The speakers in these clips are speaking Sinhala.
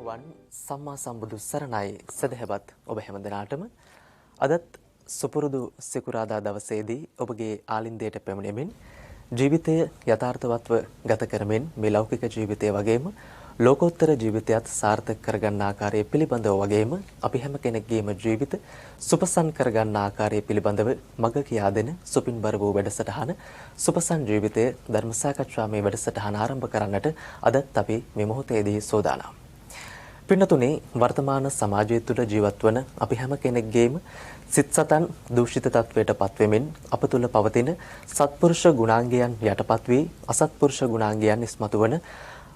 වන් සම්මා සම්බුදු සරණයි සදහැවත් ඔබ හැම දිනාටම අදත් සුපුරුදු සිකුරාදා දවසේදී ඔබගේ ආලින්දයට පැමිණෙමින් ජීවිතය යථාර්ථවත්ව ගත කරමින් මේ ලෞකික ජීවිතය වගේම ලෝකෝත්තර ජීවිතයත් සාර්ථක කරගන්න ආකාරය පිළිබඳව වගේම අපි හැම කෙනෙක්ගේම ජීවිත සුපසන් කරගන්න ආකාරය පිළිබඳව මඟ කියා දෙන සුපින්බර වූ වැඩසටහන සුපසන් ජීවිතය ධර්ම සාකච්ඡාමේ වැඩසටහන ආරම්භ කරන්නට අදත් අපි මේ මොහොතේදී සෝදානම්. පින්නතුනේ වර්තමාන සමාජය තුළ ජීවත් වන අපි හැම කෙනෙක්ගේම සිත් සතන් දූෂිත තත්වයට පත්වෙමින් අප තුළ පවතින සත්පුරුෂ ගුණාංගයන් යටපත් වී අසත්පුරුෂ ගුණාංගයන් ඉස්මතු වන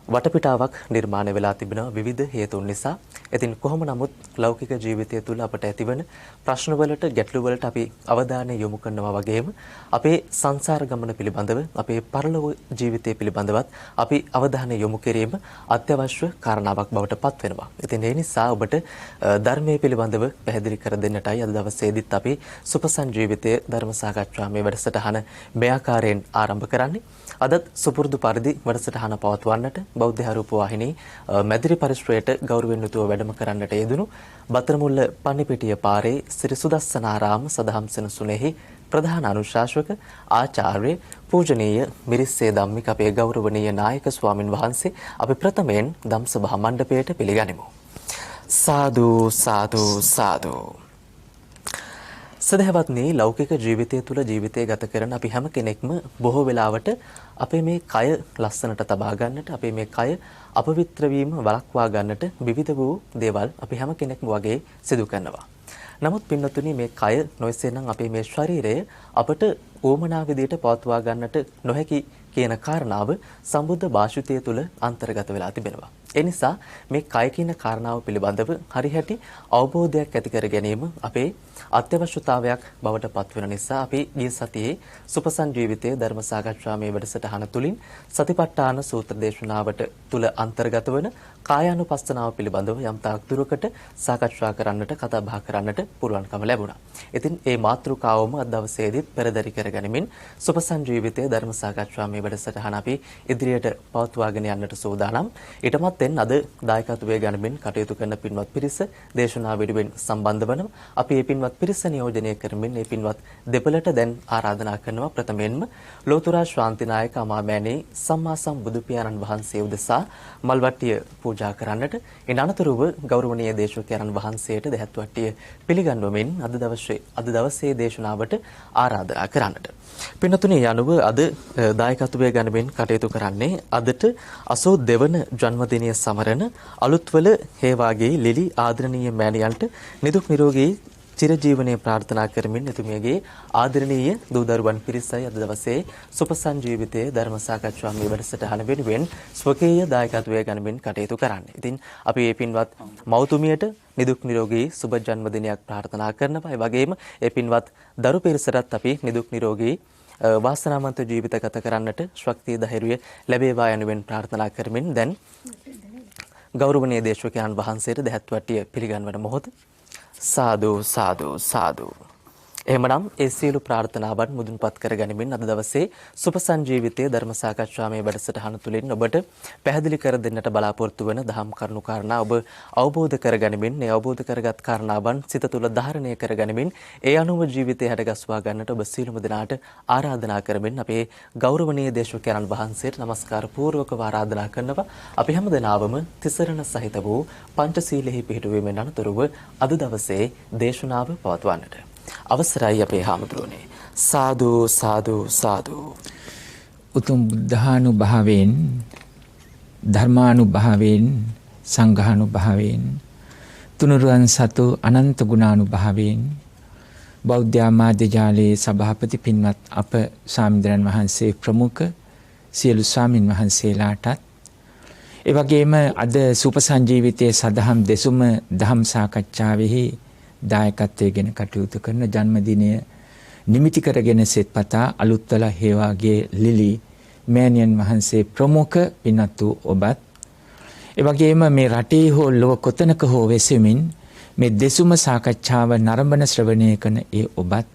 වටපිටාවක් නිර්මාණය වෙලා තිබෙනවා විවිධ හේතුන් නිසා. ඉතින් කොහොම නමුත් ලෞකික ජීවිතය තුළ අපට ඇතිවන ප්‍රශ්න වලට ගැටලු වලට අපි අවධානය යොමු කරනවා වගේම අපේ සංසාර ගමන පිළිබඳව අපේ පරලොව ජීවිතය පිළිබඳවත් අපි අවධානය යොමු කිරීම අත්‍යවශ්‍ය කාරණාවක් බවට පත් වෙනවා. ඉතින් ඒ නිසා ඔබට ධර්මයේ පිළිබඳව පැහැදිලි කර දෙන්නටයි අද දවසේදීත් අපි සුපසන් ජීවිතයේ ධර්ම සාකච්ඡාමේ වැඩසටහන මේ ආකාරයෙන් ආරම්භ කරන්නේ. අදත් සුපුරුදු පරිදි වැඩසටහන පවත්වන්නට බෞද්ධ ආරූප වාහිනී මැදිරි පරිශ්‍රයට ගෞරවයෙන් යුතුව වැඩම කරන්නට යෙදුණු බතරමුල්ල පන්නිපිටිය පාරේ ශ්‍රී සුදස්සනාරාම සදහම් සෙනසුනේහි ප්‍රධාන අනුශාසක ආචාර්ය පූජනීය මිරිස්සේ ධම්මික අපේ ගෞරවනීය නායක ස්වාමින් වහන්සේ අපි ප්‍රථමයෙන් ධම්සභා මණ්ඩපයට පිළිගනිමු. සාදු සාදු සාදු. සදහවත්නි ලෞකික ජීවිතය තුළ ජීවිතය ගත කරන අපි හැම කෙනෙක්ම බොහෝ වෙලාවට අපේ මේ කය ලස්සනට තබා ගන්නට අපේ මේ කය අපවිත්‍ර වීම වළක්වා ගන්නට විවිධ වූ දේවල් අපි හැම කෙනෙක්ම වගේ සිදු කරනවා. නමුත් පින්නතුනි මේ කය නොයසේනම් අපේ මේ ශරීරය අපට ඕමනා විදියට පවත්වා ගන්නට නොහැකි කියන කාරණාව සම්බුද්ධ භාෂිතය තුළ අන්තර්ගත වෙලා තිබෙනවා. ඒ නිසා මේ කය කියන කාරණාව පිළිබඳව හරිහැටි අවබෝධයක් ඇති කර ගැනීම අපේ අත්‍යවශ්‍යතාවයක් බවට පත්වෙන නිසා අපි ගිය සතියේ සුපසන් ජීවිතයේ ධර්ම සාකච්ඡාමේ වැඩසටහන තුලින් සතිපට්ඨාන සූත්‍ර දේශනාවට තුල අන්තර්ගත වන කායානුපස්සනාව පිළිබඳව යම් තාක් දුරකට සාකච්ඡා කරන්නට කතා බහ කරන්නට පුළුවන්කම ලැබුණා. ඉතින් ඒ මාතෘකාවම අද දවසේදීත් පෙරදරි කරගනිමින් සුපසන් ජීවිතයේ ධර්ම සාකච්ඡාමේ වැඩසටහන අපි ඉදිරියට පවත්වාගෙන යන්නට සූදානම්. ඊටමත් අද දායකත්වයේ ගනිමින් කටයුතු කරන පින්වත් පිරිස දේශනා වෙනුවෙන් සම්බන්ධ වනවා. අපි මේ පින්වත් පිරිස නියෝජනය කරමින් මේ පින්වත් දෙපළට දැන් ආරාධනා කරනවා ප්‍රථමයෙන්ම ලෝතුරා ශාන්තිනායක අමාමෑණී සම්මා සම්බුදු පියාණන් වහන්සේ උදෙසා මල්වට්ටිය පූජා කරන්නට ඉන් අනතුරුව ගෞරවනීය දේශකයන්න් වහන්සේට දෙහත් වට්ටිය පිළිගන්වමින් අද දවසේ දේශනාවට ආරාධනා කරන්නට. පින්නතුනි යනුව අද දායකත්වයේ ගනිමින් කටයුතු කරන්නේ අදට 82 වන ජන්මදිනය සමරන අලුත්වල හේවාගේ ලිලි ආදරණීය මෑණියන්ට නිදුක් නිරෝගී චිරජීවනයේ ප්‍රාර්ථනා කරමින් එතුමියගේ ආදරණීය දූ දරුවන් පිරිසයි අද දවසේ සුපසන් ජීවිතයේ ධර්ම සාකච්ඡාවේ වැඩසටහන වෙනුවෙන් ස්වකීය දායකත්වයේ ගනිමින් කටයුතු කරන්නේ. ඉතින් අපි මේ පින්වත් මව්තුමියට නිදුක් නිරෝගී සුබ ජන්මදිනයක් ප්‍රාර්ථනා කරනවා. ඒ වගේම මේ පින්වත් දරු පිරිසටත් අපි නිදුක් නිරෝගී වාසනාවන්ත ජීවිත ගත කරන්නට ශක්තිය ධෛර්යය ලැබේවා යනුවෙන් ප්‍රාර්ථනා කරමින් දැන් ගෞරවනීය දේශකයන්න් වහන්සේට දෙහත් වට්ටිය පිළිගන්වන මොහොත. සාදු සාදු සාදු. එහෙමනම් ඒ සියලු ප්‍රාර්ථනාවන් මුදුන්පත් කරගනිමින් අද දවසේ සුපසන් ජීවිතයේ ධර්ම සාකච්ඡාමේ වැඩසටහන තුළින් ඔබට පැහැදිලි කර දෙන්නට බලාපොරොත්තු වන දහම් කරුණු කාරණා ඔබ අවබෝධ කරගනිමින් මේ අවබෝධ කරගත් කාරණාවන් සිත තුළ ධාරණය කරගනිමින් ඒ අනුව ජීවිතය හැඩගස්වා ගන්නට ඔබ සියලුම දෙනාට ආරාධනා කරමින් අපේ ගෞරවනීය දේශකයන්න් වහන්සේට নমස්කාර පූර්වකව ආරාධනා කරනවා. අපි හැම දෙනාවම තිසරණ සහිත වූ පංචශීලෙහි පිහිටුවීමෙන් අනතුරුව අද දවසේ දේශනාව පවත්වන්නට අවසරයි අපේ හාමුදුරනේ. සාදු සාදු සාදු. උතුම් බුද්ධානුභාවයෙන් ධර්මානුභාවයෙන් සංඝානුභාවයෙන් තුනුරුවන් සතු අනන්ත ගුණානුභාවයෙන් බෞද්ධ ආමාත්‍ය ජාලයේ සභාපති පින්වත් අප ස්වාමීන් වහන්සේ ප්‍රමුඛ සියලු ස්වාමින් වහන්සේලාටත් ඒ වගේම අද සුපසන් ජීවිතයේ සදහම් දෙසුම දහම් සාකච්ඡාවෙහි දායකත්වයෙන් ගෙන කටයුතු කරන ජන්මදිනය නිමිති කරගෙන සෙත්පතා අලුත්වල හේවාගේ ලිලි මෑණියන් වහන්සේ ප්‍රමුඛ පින්වත් වූ ඔබත් ඒ වගේම මේ රටේ හෝ ලොව කොතනක හෝ වෙසෙමින් මේ දෙසුම සාකච්ඡාව නරඹන ශ්‍රවණය කරන ඒ ඔබත්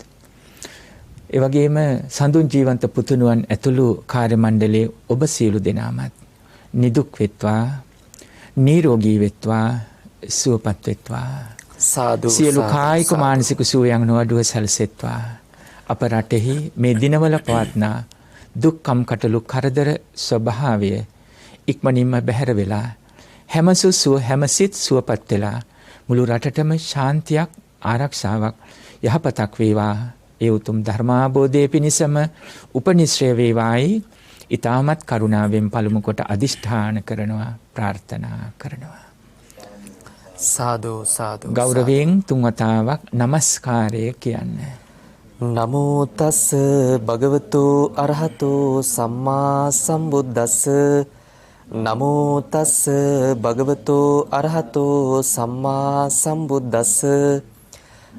ඒ වගේම සඳුන් ජීවන්ත පුතුණුවන් ඇතුළු කාර්ය මණ්ඩලයේ ඔබ සියලු දෙනාමත් නිදුක් වෙත්වා නිරෝගී වෙත්වා, සුවපත් වෙත්වා. සාදු සියලු කායික මානසික සුවයන් නොඅඩුව සැලසෙත්වා. අප රටෙහි මේ දිනවල පවත්නා දුක්ඛම් කටළු කරදර ස්වභාවය ඉක්මනින්ම බැහැර වෙලා හැම සිත් සුවපත් වෙලා මුළු රටටම ශාන්තියක්, ආරක්ෂාවක්, යහපතක් වේවා. ඒ උතුම් ධර්මාබෝධය පිණිසම උපනිශ්‍රය වේවායි ඊ타මත් කරුණාවෙන් පළමු කොට අදිෂ්ඨාන කරනවා, ප්‍රාර්ථනා කරනවා. සාදු සාදු. ගෞරවයෙන් තුන් වතාවක් নমස්කාරය කියන්න. නමෝ තස් භගවතු අරහතෝ සම්මා සම්බුද්දස්ස. නමෝ තස් භගවතු අරහතෝ සම්මා සම්බුද්දස්ස.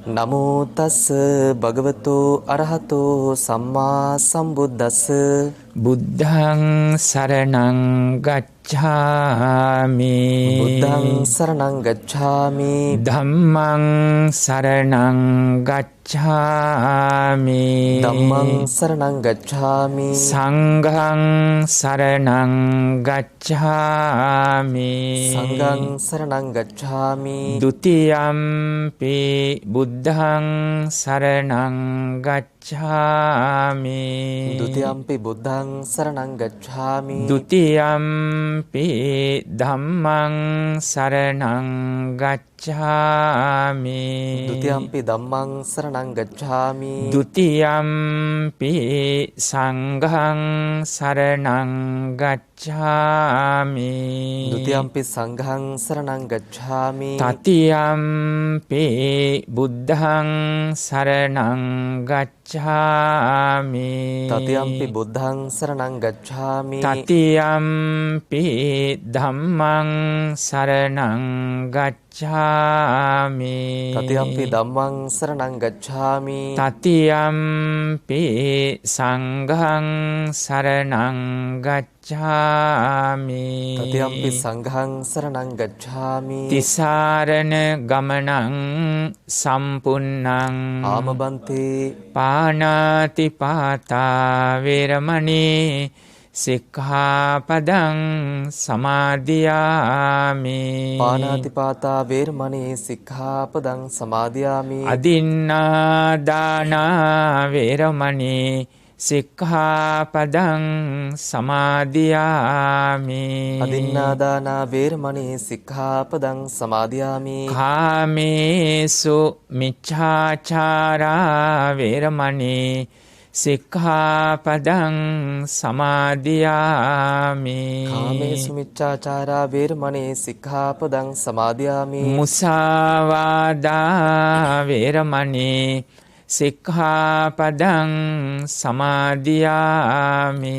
නමෝ තස් භගවතු අරහතෝ සම්මා සම්බුද්දස්ස. බුද්ධං සරණං ගච්ඡාමි. බුද්ධං සරණං ගච්ඡාමි. ධම්මං සරණං ගච්ඡාමි. ධම්මං සරණං ගච්ඡාමි. සංඝං සරණං ගච්ඡාමි. සංඝං සරණං ගච්ඡාමි. ဒ ුතියම්පි බුද්ධං සරණං ගච්ඡාමි. ဒ ුතියම්පි බුද්ධං සරණං ගච්ඡාමි. ဒ ුතියම්පි ධම්මං සරණං ගච්ඡාමි. ဒ ුතියම්පි ධම්මං සරණං ගච්ඡාමි. ဒ ුතියම්පි සංඝං සරණං ගච්ඡාමි. ဒ ුතියම්පි සංඝං සරණං ගච්ඡාමි. තතියම්පි බුද්ධං සරණං ගච්ඡාමි. තතියම්පි බුද්ධං සරණං ගච්ඡාමි. තතියම්පි ධම්මං සරණං ගච්ඡාමි. තතියම්පි ධම්මං සරණං ගච්ඡාමි. තතියම්පි සංඝං සරණං ගච්ඡාමි. තතියම්පි සංඝං සරණං ගච්ඡාමි. තිසරණ ගමනං සම්පුන්නං ආමබන්තේ පානාති පාතා වේරමණී සික්ඛාපදං සමාදියාමි. පාණාතිපාතා වේරමණී සික්ඛාපදං සමාදියාමි. අදින්නා දාන වේරමණී සික්ඛාපදං සමාදියාමි. අදින්නාදාන වේරමණී සික්ඛාපදං සමාදියාමි. කාමේසු මිච්ඡාචාරා වේරමණී සික්ඛාපදං සමාදියාමි. කාමේසු මිච්ඡාචාරා වේරමණී සික්ඛාපදං සමාදියාමි. මුසාවාදා වේරමණී සික්ඛාපදං සමාදියාමි.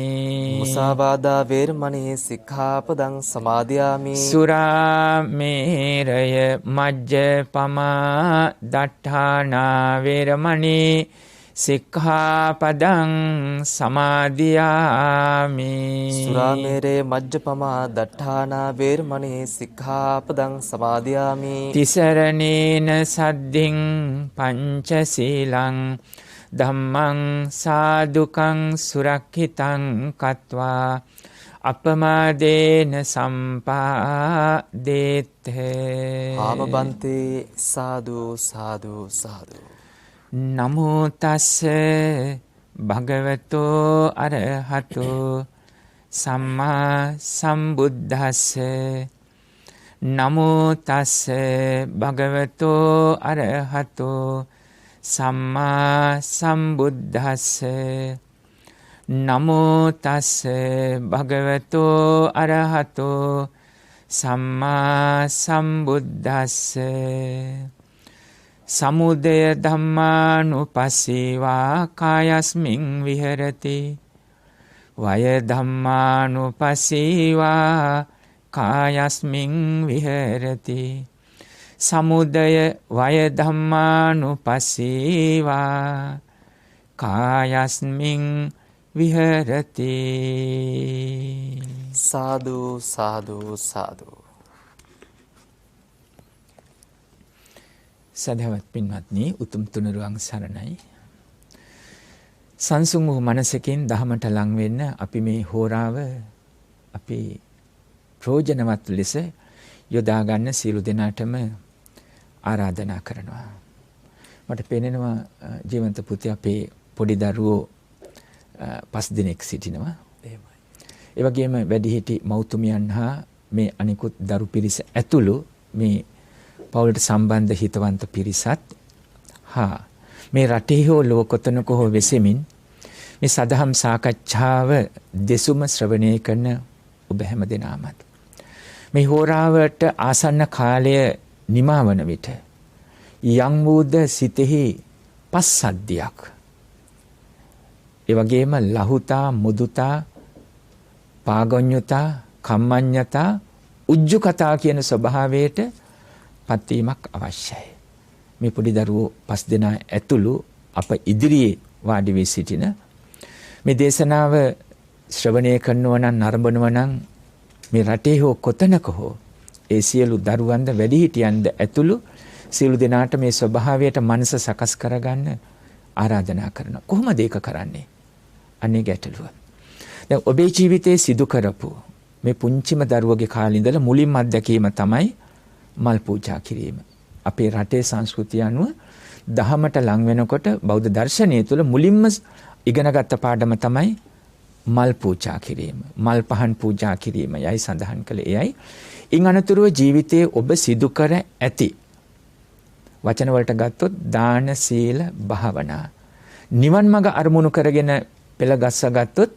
මුසාවාදා වේරමණී සික්ඛාපදං සමාදියාමි. සුරාමේරය මජ්ජපමා දට්ඨානා වේරමණී සික්ඛාපදං සමාදියාමි. සුරාමේරේ මජ්ජපමා දට්ඨානා වේරමණී සික්ඛාපදං සමාදියාමි. තිසරණේන සද්ධින් පංචශීලං ධම්මං සාදුකං සුරක්ඛිතං කତ୍වා අපමාදේන සම්පාදේත්තේ. ආමබන්තේ සාදු සාදු සාදු. නමෝ තස්ස භගවතෝ අරහතෝ සම්මා සම්බුද්දස්ස. නමෝ තස්ස භගවතෝ අරහතෝ සම්මා සම්බුද්දස්ස. නමෝ තස්ස භගවතෝ අරහතෝ සම්මා සම්බුද්දස්ස. සමුදය ධම්මානුපස්සීවා කායස්මින් විහෙරති. වය ධම්මානුපස්සීවා කායස්මින් විහෙරති. සමුදය වය ධම්මානුපස්සීවා කායස්මින් විහෙරති. සාදු සාදු සාදු. සදහවත් පින්වත්නි, උතුම් තුනුරුවන් සරණයි. සංසුන් වූ මනසකින් දහමට ලං වෙන්න අපි මේ හෝරාව අපි ප්‍රයෝජනවත් ලෙස යොදා ගන්න සියලු දෙනාටම ආරාධනා කරනවා. මට පේනවා ජීවන්ත පුතේ අපේ පොඩි දරුවෝ 5 දිනක් සිටිනවා. එහෙමයි. ඒ වගේම වැඩිහිටි මව්තුමියන් හා මේ අනිකුත් දරු පිරිස ඇතුළු මේ පවුලට සම්බන්ධ හිතවන්ත පිරිසත් හා මේ රටේ හෝ ලෝක කොතනක හෝ වෙසෙමින් මේ සදහම් සාකච්ඡාව දෙසුම ශ්‍රවණය කරන ඔබ හැම දෙනාමත් මේ හෝරාවට ආසන්න කාලය නිමාවන විට යම් වූද සිතෙහි පස්සද්ධියක් ඒ වගේම ලහුතා මුදුතා පාගොඤ්ඤතා කම්මඤ්ඤතා උජ්ජුකතා කියන ස්වභාවයට පත්වීමක් අවශ්‍යයි. මේ පොඩි දරුවෝ 5 දෙනා ඇතුළු අප ඉදිරියේ වාඩි වී සිටින මේ දේශනාව ශ්‍රවණය කරනවා නම් නරඹනවා නම් මේ රටේ හෝ කොතනක හෝ ඒ සියලු දරුවන්ද වැඩිහිටියන්ද ඇතුළු සියලු දෙනාට මේ ස්වභාවයට මනස සකස් කරගන්න ආරාධනා කරනවා. කොහොමද ඒක කරන්නේ? අනේ ගැටලුව. දැන් ඔබේ ජීවිතයේ සිදු කරපු මේ පුංචිම දරුවගේ කාලේ ඉඳලා මුලින්ම අත්දැකීම තමයි මල් පූජා කිරීම. අපේ රටේ සංස්කෘතිය අනුව දහමට ලං වෙනකොට බෞද්ධ දර්ශනය තුළ මුලින්ම ඉගෙනගත්ත පාඩම තමයි මල් පූජා කිරීම. මල් පහන් පූජා කිරීම යයි සඳහන් කළේ එයයි. ඉන් අනතුරුව ජීවිතයේ ඔබ සිදු කර ඇති වචන වලට ගත්තොත් දාන සීල භාවනා. නිවන් මඟ අරමුණු කරගෙන පෙළ ගස්සා ගත්තොත්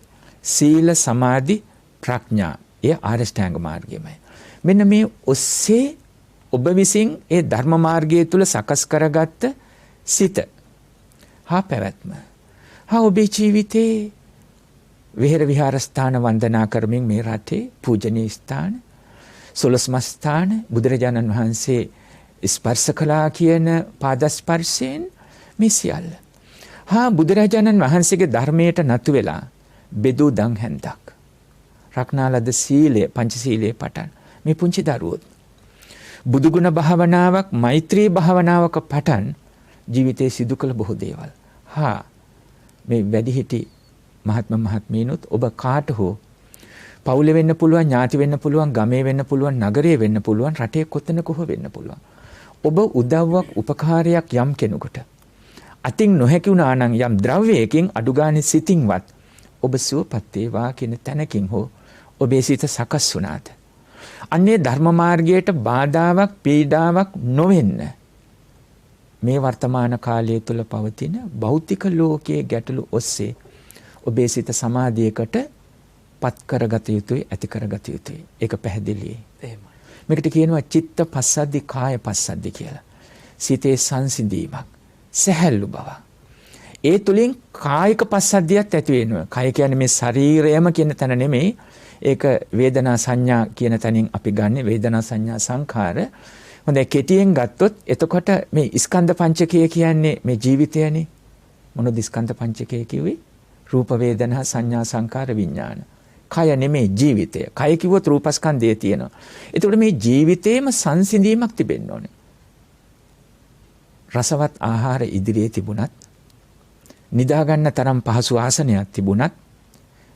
සීල සමාධි ප්‍රඥා. ඒ ආරියෂ්ඨාංග මාර්ගයමයි. මෙන්න මේ ඔස්සේ ඔබ විසින් ඒ ධර්ම මාර්ගය තුල සකස් කරගත්ත සිත හා පැවැත්ම හා ඔබේ ජීවිතේ විහෙර විහාරස්ථාන වන්දනා කරමින් මේ රටේ පූජනීය ස්ථාන 12 මස් ස්ථාන බුදුරජාණන් වහන්සේ ස්පර්ශ කළා කියන පාදස්පර්ශයෙන් මේ සියල්ල හා බුදුරජාණන් වහන්සේගේ ධර්මයට නතු වෙලා බෙදූ දන් හැන්දක් රක්නාලද සීලය පංචශීලයේ පටන් මේ පුංචි දරුවෝ බුදුගුණ භාවනාවක් මෛත්‍රී භාවනාවක පටන් ජීවිතයේ සිදු කළ බොහෝ දේවල් හා මේ වැඩිහිටි මහත්ම මහත්මීනුත් ඔබ කාට හෝ පවුලේ වෙන්න පුළුවන් ඥාති වෙන්න පුළුවන් ගමේ වෙන්න පුළුවන් නගරයේ වෙන්න පුළුවන් රටේ කොතනක හෝ වෙන්න පුළුවන් ඔබ උදව්වක් උපකාරයක් යම් කෙනෙකුට අතින් නොහැකි වුණා නම් යම් ද්‍රව්‍යයකින් අඩුගානේ සිතින්වත් ඔබ සුවපත් වේවා කියන තැනකින් හෝ ඔබේ සිත සකස් වුණාද අන්නේ ධර්ම මාර්ගයට බාධාවක් පීඩාවක් නොවෙන්න මේ වර්තමාන කාලය තුල පවතින භෞතික ලෝකයේ ගැටලු ඔස්සේ ඔබේ සිත සමාධියකට පත් කරගත යුතුයි ඇති කරගත යුතුයි ඒක පැහැදිලියි එහෙමයි මේකට කියනවා චිත්ත පස්සද්ධි කාය පස්සද්ධි කියලා සිතේ සංසිඳීමක් සැහැල්ලු බව ඒ තුලින් කායික පස්සද්ධියත් ඇති වෙනවා කය කියන්නේ මේ ශරීරයම කියන තැන නෙමෙයි ඒක වේදනා සංඥා කියන තැනින් අපි ගන්න වේදනා සංඥා සංඛාර හොඳයි කෙටියෙන් ගත්තොත් එතකොට මේ ස්කන්ධ පංචකය කියන්නේ මේ ජීවිතයනේ මොනද ස්කන්ධ පංචකය කිව්වේ රූප වේදනා සංඥා සංකාර විඥාන කය නෙමෙයි ජීවිතය කය කිව්වොත් රූපස්කන්ධය තියෙනවා එතකොට මේ ජීවිතේම සංසිඳීමක් තිබෙන්න ඕනේ රසවත් ආහාර ඉදිරියේ තිබුණත් නිදා ගන්න තරම් පහසු ආසනයක් තිබුණත්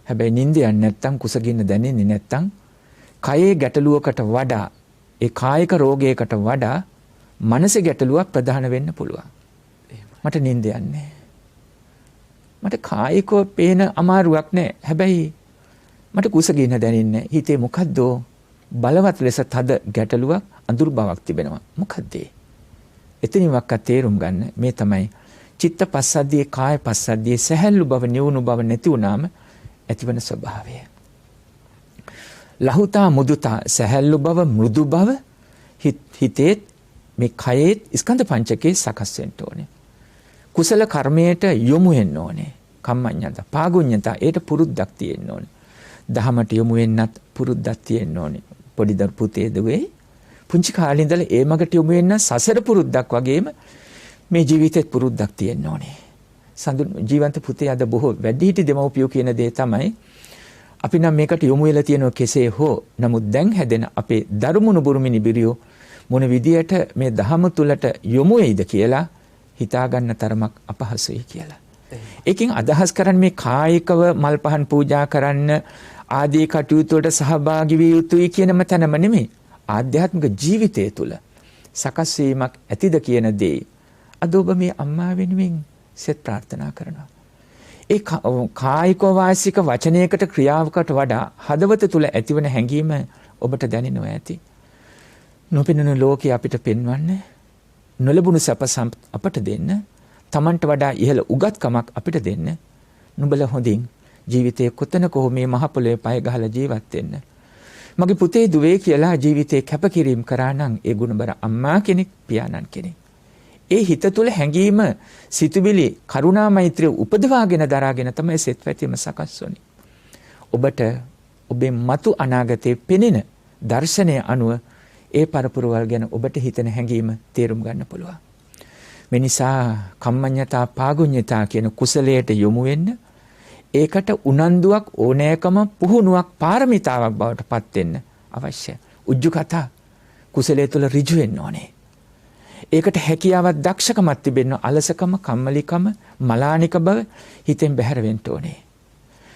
හැබැයි නිින්ද යන්නේ නැත්තම් කුසගින්න දැනෙන්නේ නැත්තම් කයේ ගැටලුවකට වඩා ඒ කායික රෝගයකට වඩා මනසේ ගැටලුවක් ප්‍රධාන වෙන්න පුළුවන්. මට නිින්ද යන්නේ. මට කායිකව පේන අමාරුවක් නැහැ. හැබැයි මට කුසගින්න දැනෙන්නේ හිතේ මොකද්ද බලවත් ලෙස තද ගැටලුවක් අඳුරු බවක් තිබෙනවා. මොකද්ද? එතනින්වත් තේරුම් ගන්න මේ තමයි චිත්ත පස්සද්ධියේ කාය පස්සද්ධියේ සැහැල්ලු බව නිවුණු බව නැති වුණාම ඇතිවන ස්වභාවය. ලහුතා මුදුතා සැහැල්ලු බව මෘදු බව හිතේ මේ කයේ ස්කන්ධ පංචකේ සකස් වෙන්න ඕනේ. කුසල කර්මයට යොමු වෙන්න ඕනේ. කම්මඤ්ඤත පාගුඤ්ඤත ඒට පුරුද්දක් තියෙන්න ඕනේ. දහමට යොමු වෙන්නත් පුරුද්දක් තියෙන්න ඕනේ. පොඩි දරු පුතේ දුවේ පුංචි කාලේ ඉඳලා ඒ මගට යොමු වෙන්න සසර පුරුද්දක් වගේම මේ ජීවිතෙත් පුරුද්දක් තියෙන්න ඕනේ. ජීවන්ත පුතේ අද බොහෝ වැඩිහිටි දෙමව්පියෝ කියන දේ තමයි අපි නම් මේකට යොමු වෙලා තියෙනවා කෙසේ හෝ නමුත් දැන් හැදෙන අපේ දරුමුණු බුරුමිනි බිරියෝ මොන විදියට මේ දහම තුලට යොමු වෙයිද කියලා හිතා ගන්න තරමක් අපහසුයි කියලා. ඒකෙන් අදහස් කරන්නේ මේ කායිකව මල් පහන් පූජා කරන්න ආදී කටයුතු වලට සහභාගී විය යුතුයි කියනම තැනම නෙමෙයි. ආධ්‍යාත්මික ජීවිතය තුළ සකස් වීමක් ඇතිද කියන දේ අද ඔබ මේ අම්මා වෙනුවෙන් සෙත් ප්‍රාර්ථනා කරනවා. ඒ කායික වාචික වචනයකට ක්‍රියාවකට වඩා හදවත තුළ ඇතිවන හැඟීම ඔබට දැනෙනවා ඇති. නොපෙනෙන ලෝකේ අපිට පෙන්වන්න, නොලැබුණු සැප අපට දෙන්න, Tamanට වඩා ඉහළ උගත්කමක් අපිට දෙන්න. නුඹලා හොඳින් ජීවිතයේ කොතනක හෝ මේ මහ පොළොවේ පය ගහලා ජීවත් වෙන්න. මගේ පුතේ දුවේ කියලා ජීවිතේ කැපකිරීම කරා නම් ඒ ගුණබර අම්මා කෙනෙක්, පියාණන් කෙනෙක්. ඒ හිත තුළ හැඟීම, සිතුවිලි, කරුණා මෛත්‍රිය උපදවාගෙන දරාගෙන තමයි සෙත් පැතීම සකස් වුනේ. ඔබට ඔබේ මතු අනාගතයේ පෙනෙන දර්ශනය අනුව ඒ පරපුරවල් ගැන ඔබට හිතෙන හැඟීම තේරුම් ගන්න පුළුවන්. මේ නිසා කම්මඤ්ඤතා පාගුඤ්ඤතා කියන කුසලයට යොමු වෙන්න, ඒකට උනන්දුවක්, ඕනෑකම, පුහුණුවක්, පාරමිතාවක් බවට පත් වෙන්න අවශ්‍ය. උජ්ජුකතා කුසලයේ තුල ඍජු වෙන්න ඕනේ. ඒකට හැකියාවක්, දක්ෂකමක් තිබෙන්න, අලසකම, කම්මැලිකම, මලානික බව හිතෙන් බැහැර වෙන්න ඕනේ.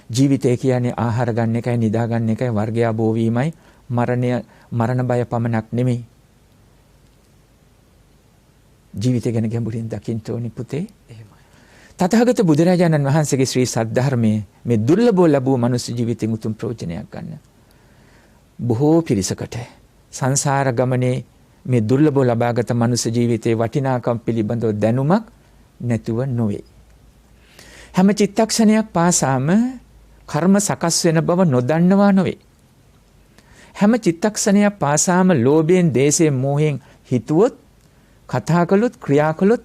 ජීවිතය කියන්නේ ආහාර ගන්න එකයි, නිදා ගන්න එකයි, වර්ගයා බෝ වීමයි, මරණ බය පමණක් නෙමෙයි. ජීවිතය ගැන ගැඹුරින් දකින්න ඕනි පුතේ. එහෙමයි. තථාගත බුදුරජාණන් වහන්සේගේ ශ්‍රී සද්ධර්මයේ මේ දුර්ලභව ලැබූ මනුස්ස ජීවිතෙන් උතුම් ප්‍රයෝජනයක් ගන්න. බොහෝ පිරිසකට සංසාර ගමනේ මේ දුර්ලභව ලබාගත මනුස්ස ජීවිතයේ වටිනාකම් පිළිබඳව දැනුමක් නැතුව නොවේ. හැම චිත්තක්ෂණයක් පාසාම කර්ම සකස් වෙන බව නොදන්නවා නොවේ. හැම චිත්තක්ෂණයක් පාසාම ලෝභයෙන්, දේශයෙන්, මෝහයෙන් හිතුවොත්, කතා කළොත්, ක්‍රියා කළොත්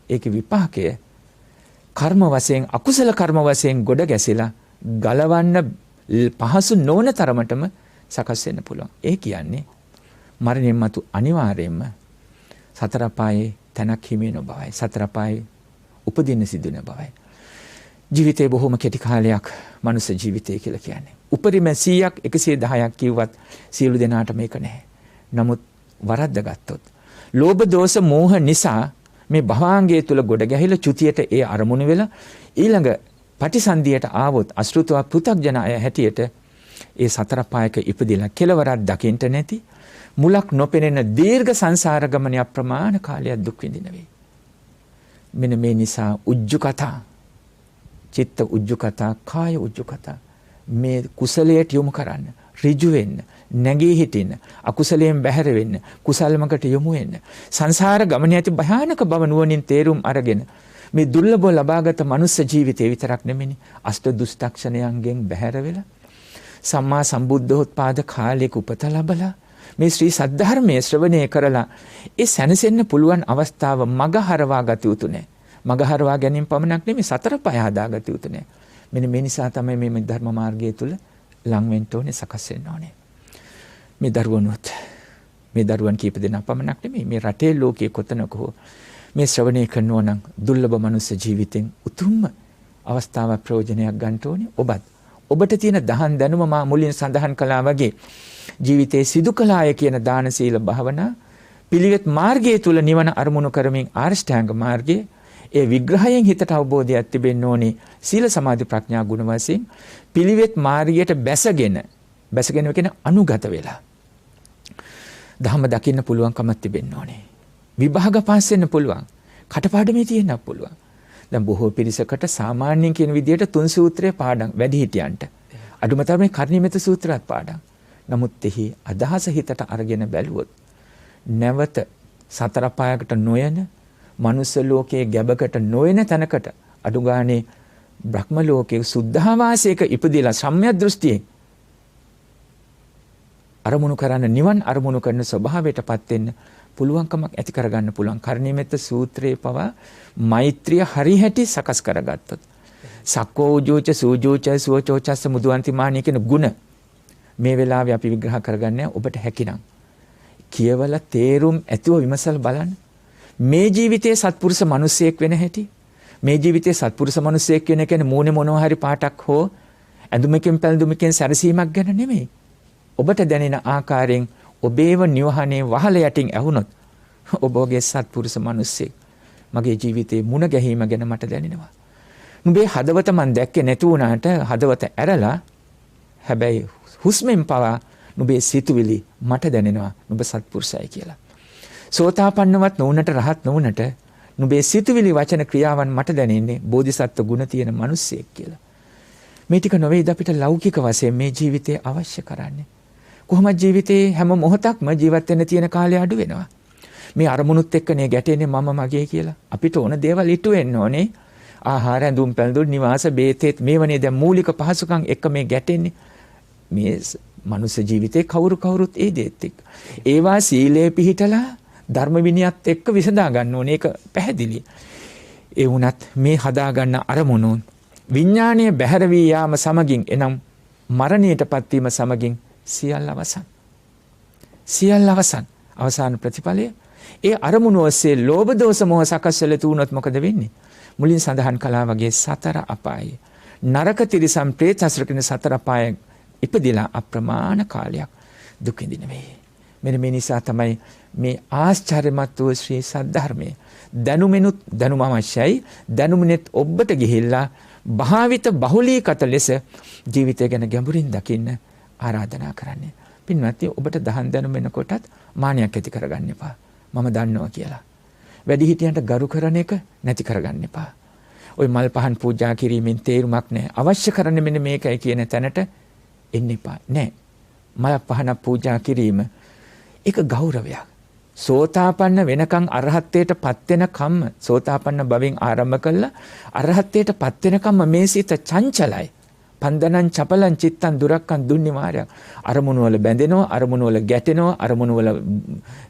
ඒකේ විපාකය කර්ම වශයෙන්, අකුසල කර්ම වශයෙන් ගොඩ ගැසිලා ගලවන්න පහසු නොවන තරමටම සකස් වෙන්න පුළුවන්. ඒ කියන්නේ මරණයන් මතු අනිවාර්යයෙන්ම සතර පායේ තනක් හිමි වෙන බවයි. සතර පායේ උපදින්න සිදුන බවයි. ජීවිතේ බොහොම කෙටි කාලයක් මනුස්ස ජීවිතය කියලා කියන්නේ. උපරිම 100ක් 110ක් කිව්වත් සියලු දෙනාට මේක නැහැ. නමුත් වරද්ද ගත්තොත් ලෝභ දෝෂ මෝහ නිසා මේ භවාංගය තුල ගොඩ ගැහිලා චුතියට ඒ අරමුණු වෙලා ඊළඟ පටිසන්ධියට ආවොත් අශෘතව පෘථග්ජන අය හැටියට ඒ සතර පායක ඉපදිලා කෙලවරක් දකින්න නැති මුලක් නොපෙනෙන දීර්ඝ සංසාර ගමනේ අප්‍රමාණ කාලයක් දුක් විඳින වෙයි. මෙන්න මේ නිසා උජ්ජුකතා, චිත්ත උජ්ජුකතා, කාය උජ්ජුකතා මේ කුසලයට යොමු කරන්න, ඍජු වෙන්න, නැගී හිටින්න, අකුසලයෙන් බැහැර වෙන්න, කුසල්මකට යොමු වෙන්න. සංසාර ගමනේ ඇති භයානක බව නුවණින් තේරුම් අරගෙන මේ දුර්ලභව ලබාගත මනුස්ස ජීවිතේ විතරක් නෙමෙයි, අෂ්ට දුස්තක්ෂණයන්ගෙන් බැහැර වෙලා සම්මා සම්බුද්ධෝත්පාද කාලයක උපත ලැබලා මේ ශ්‍රී සද්ධර්මයේ ශ්‍රවණය කරලා ඒ සැනසෙන්න පුළුවන් අවස්ථාව මග හරවා ගත යුතු නැහැ. මග හරවා ගැනීම පමණක් නෙමෙයි, සතර පය හදා ගත යුතු නැහැ. මෙන්න මේ නිසා තමයි මේ ධර්ම මාර්ගය තුල ලං වෙන්න ඕනේ, සකස් වෙන්න ඕනේ. මේ දරුවන් කීප දෙනා පමණක් නෙමෙයි, මේ රටේ ලෝකයේ කොතනක හෝ මේ ශ්‍රවණය කරනවා නම් දුර්ලභ මනුස්ස ජීවිතෙන් උතුම්ම අවස්ථාවක් ප්‍රයෝජනයක් ගන්න ඕනේ. ඔබට තියෙන දහන් දැනුම මා මුලින් සඳහන් කළා වගේ ජීවිතයේ සිදු කළාය කියන දාන සීල භාවනා පිළිවෙත් මාර්ගයේ තුල නිවන අරමුණු කරමින් ආර්ෂ්ඨාංග මාර්ගයේ ඒ විග්‍රහයෙන් හිතට අවබෝධයක් තිබෙන්න ඕනේ. සීල සමාධි ප්‍රඥා ගුණ වශයෙන් පිළිවෙත් මාර්ගයට බැසගෙන කියන අනුගත වෙලා ධම්ම දකින්න පුළුවන්කමක් තිබෙන්න ඕනේ. විභාග පාස් වෙන්න පුළුවන්. කටපාඩමේ තියෙන්න පුළුවන්. දැන් බොහෝ පිරිසකට සාමාන්‍යයෙන් කියන විදිහට 3 සූත්‍රයේ පාඩම් වැඩි හිටියන්ට අඩුම තරමේ කර්ණීයමෙත සූත්‍රات පාඩම්. නමුත් එහි අදහස හිතට අරගෙන බැලුවොත් නැවත සතර පායකට නොයන, මනුස්ස ලෝකයේ ගැබකට නොයන තැනකට අඩුගානේ බ්‍රහ්ම ලෝකයේ සුද්ධාවාසයක ඉපදිලා සම්‍යක් දෘෂ්ටියෙන් අරමුණු කරන්න, නිවන් අරමුණු කරන ස්වභාවයටපත් වෙන්න පුළුවන්කමක් ඇති කරගන්න පුළුවන්. කර්ණීයමෙත සූත්‍රයේ පවා මෛත්‍රිය හරිහැටි සකස් කරගත්තොත් සක්කෝ උජෝච සූජෝච සුවචෝචස්ස මුදුවන්තිමානී කියන ගුණ මේ වෙලාවේ අපි විග්‍රහ කරගන්නේ ඔබට හැකිනම් කියවලා තේරුම් ඇතුව විමසලා බලන්න. මේ ජීවිතයේ සත්පුරුෂ මිනිසෙක් වෙන හැටි, මේ ජීවිතයේ සත්පුරුෂ මිනිසෙක් වෙන කියන්නේ මූණේ මොනවා හරි පාටක් හෝ ඇඳුමකින් පැළඳුමකින් සැරසීමක් ගැන නෙමෙයි. ඔබට දැනෙන ආකාරයෙන් ඔබේව නිවහනේ වහල යටින් ඇහුනොත් ඔබගේ සත්පුරුෂ මිනිසෙක් මගේ ජීවිතේ මුණ ගැහිම ගැන මට දැනෙනවා. නුඹේ හදවත මන් දැක්කේ නැති වුණාට හදවත ඇරලා හැබැයි හුස්මෙන් පවා නුඹේ සිතුවිලි මට දැනෙනවා නුඹ සත්පුරුෂයයි කියලා. සෝතාපන්නවත් නොවුනට රහත් නොවුනට නුඹේ සිතුවිලි වචන ක්‍රියාවන් මට දැනෙන්නේ බෝධිසත්ව ගුණ තියෙන මිනිස්සෙක් කියලා. මේ ටික නොවේද අපිට ලෞකික වශයෙන් මේ ජීවිතේ අවශ්‍ය කරන්නේ. කොහොමද ජීවිතේ හැම මොහොතක්ම ජීවත් වෙන්න තියෙන කාලය අඩු වෙනවා. මේ අරමුණුත් එක්කනේ ගැටෙන්නේ මම මගේ කියලා. අපිට ඕන දේවල් ඉටු වෙන්න ඕනේ. ආහාර, ඇඳුම්, පැළඳුම්, නිවාස, බේතෙත් මේවනේ දැන් මූලික පහසුකම් එක්ක මේ ගැටෙන්නේ. මේ මනුස්ස ජීවිතේ කවුරුත් ඒ දේත් එක්ක. ඒවා සීලේ පිහිටලා ධර්ම විනයත් එක්ක විසඳා ගන්න ඕනේ. ඒක පැහැදිලි. ඒ වුණත් මේ හදා ගන්න අරමුණු විඥානයේ බැහැර වී යාම සමගින් එනම් මරණයටපත් වීම සමගින් සියල්ල අවසන්. සියල්ල අවසන්. අවසාන ප්‍රතිඵලය ඒ අරමුණු ඔස්සේ ලෝභ දෝෂ මොහ සකස් වෙලා තුනොත් මොකද වෙන්නේ? මුලින් සඳහන් කළා වගේ සතර අපාය. නරක තිරිසන් ප්‍රේත අසුරකින සතර අපාය ඉපදිලා අප්‍රමාණ කාලයක් දුක් විඳින වේ. මෙන්න මේ නිසා තමයි මේ ආශ්චර්යමත් වූ ශ්‍රී සද්ධර්මයේ දැනුමෙනුත් දැනුම අවශ්‍යයි. දැනුමෙත් ඔබට ගිහිල්ලා භාවිත බහුලීගත ලෙස ජීවිතය ගැන ගැඹුරින් දකින්න ආරාධනා කරන්නේ. පින්වත්නි, ඔබට දහන් දැනුම වෙනකොටත් මානයක් ඇති කරගන්න එපා. මම දන්නවා කියලා. වැඩිහිටියන්ට ගරු කරන එක නැති කරගන්න එපා. ওই මල් පහන් පූජා කිරීමෙන් තේරුමක් නැහැ. අවශ්‍ය කරන්නේ මෙන්න මේකයි කියන තැනට එන්න එපා. නෑ. මල් පහන පූජා කිරීම ඒක ගෞරවයක්. සෝතාපන්න වෙනකන් අරහත්ත්වයට පත් වෙනකම්ම සෝතාපන්න භවෙන් ආරම්භ කළා අරහත්ත්වයට පත් වෙනකම්ම මේ සිත චංචලයි. පන්දනං චපලං චිත්තං දුරක්කං දුන්නිමාරයක්. අරමුණු වල බැඳෙනවා, අරමුණු වල ගැටෙනවා, අරමුණු වල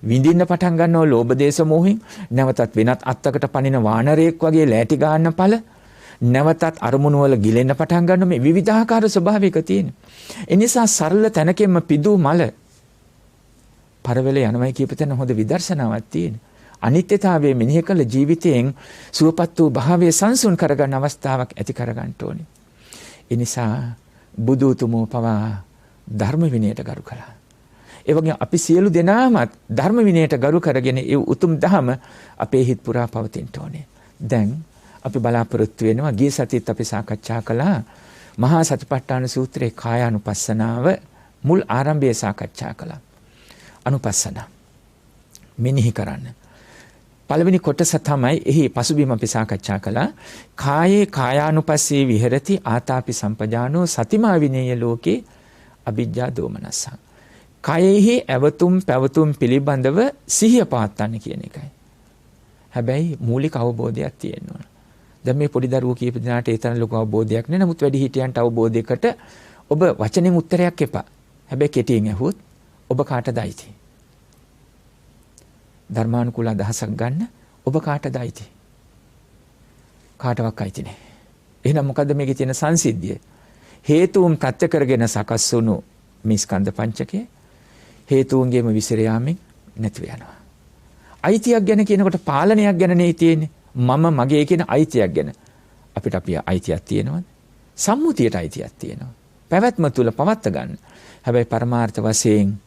විඳින්න පටන් ගන්නවා ලෝභ දේශ මොහෙන්. නැවතත් වෙනත් අත්තකට පනින වානරයෙක් වගේ ලෑටි ගන්න පළ. නැවතත් අරමුණු වල ගිලෙන්න පටන් ගන්න මේ විවිධාකාර ස්වභාවික තියෙන. ඒ නිසා සරල තැනකින්ම පිදූ මල පරවැල යනවයි කියපු තැන හොඳ විදර්ශනාවක් තියෙන. අනිත්‍යතාවයේ මෙනෙහි කළ ජීවිතයෙන් සුවපත් වූ භාවයේ සංසුන් කරගන්න අවස්ථාවක් ඇති කරගන්න ඕනේ. ඒ නිසා බුදුතුමෝ පවා ධර්ම විනයට ගරු කළා. ඒ වගේ අපි සියලු දෙනාමත් ධර්ම විනයට ගරු කරගෙන ඒ උතුම් ධම අපේ හිත පුරා පවතින්න ඕනේ. දැන් අපි බලාපොරොත්තු වෙනවා ගිය සතියේත් අපි සාකච්ඡා කළා මහා සතිපට්ඨාන සූත්‍රයේ කායානුපස්සනාව මුල් ආරම්භයේ සාකච්ඡා කළා. අනුපස්සන මෙනෙහි කරන්න. පළවෙනි කොටස තමයි එහි පසුබිම අපි සාකච්ඡා කළා. කායේ කායානුපස්සේ විහෙරති ආතාපි සම්පජානෝ සතිමා විනේය ලෝකේ අවිජ්ජා දෝමනස්සං. කායෙහි ඇවතුම් පැවතුම් පිළිබඳව සිහිය පවත්වන්න කියන එකයි. හැබැයි මූලික අවබෝධයක් තියෙන්න ඕන. දැන් මේ පොඩි දරුවෝ කීප දිනකට ඒ තරම් ලොකු අවබෝධයක් නෑ. නමුත් වැඩි හිටියන්ට අවබෝධයකට ඔබ වචනෙන් උත්තරයක් එපා. හැබැයි කෙටියෙන් ඇහුවොත් ඔබ කාටද අයිති? ධර්මානුකූල අදහසක් ගන්න ඔබ කාටද අයිති? කාටවත් අයිති නෑ. එහෙනම් මොකද්ද මේකේ තියෙන සංසිද්ධිය? හේතුන් ප්‍රත්‍ය කරගෙන සකස් වුණු මේ ස්කන්ධ පංචකය හේතුන්ගේම විසිර යාමෙන් නැති වෙනවා. අයිතියක් ගැන කියනකොට පාලනයක් ගැන නේ තියෙන්නේ. මම මගේ කියන අයිතියක් ගැන. අපිට අයිතියක් තියෙනවද? සම්මුතියට අයිතියක් තියෙනවා. පැවැත්ම තුල පවත්ත ගන්න. හැබැයි පරමාර්ථ වශයෙන්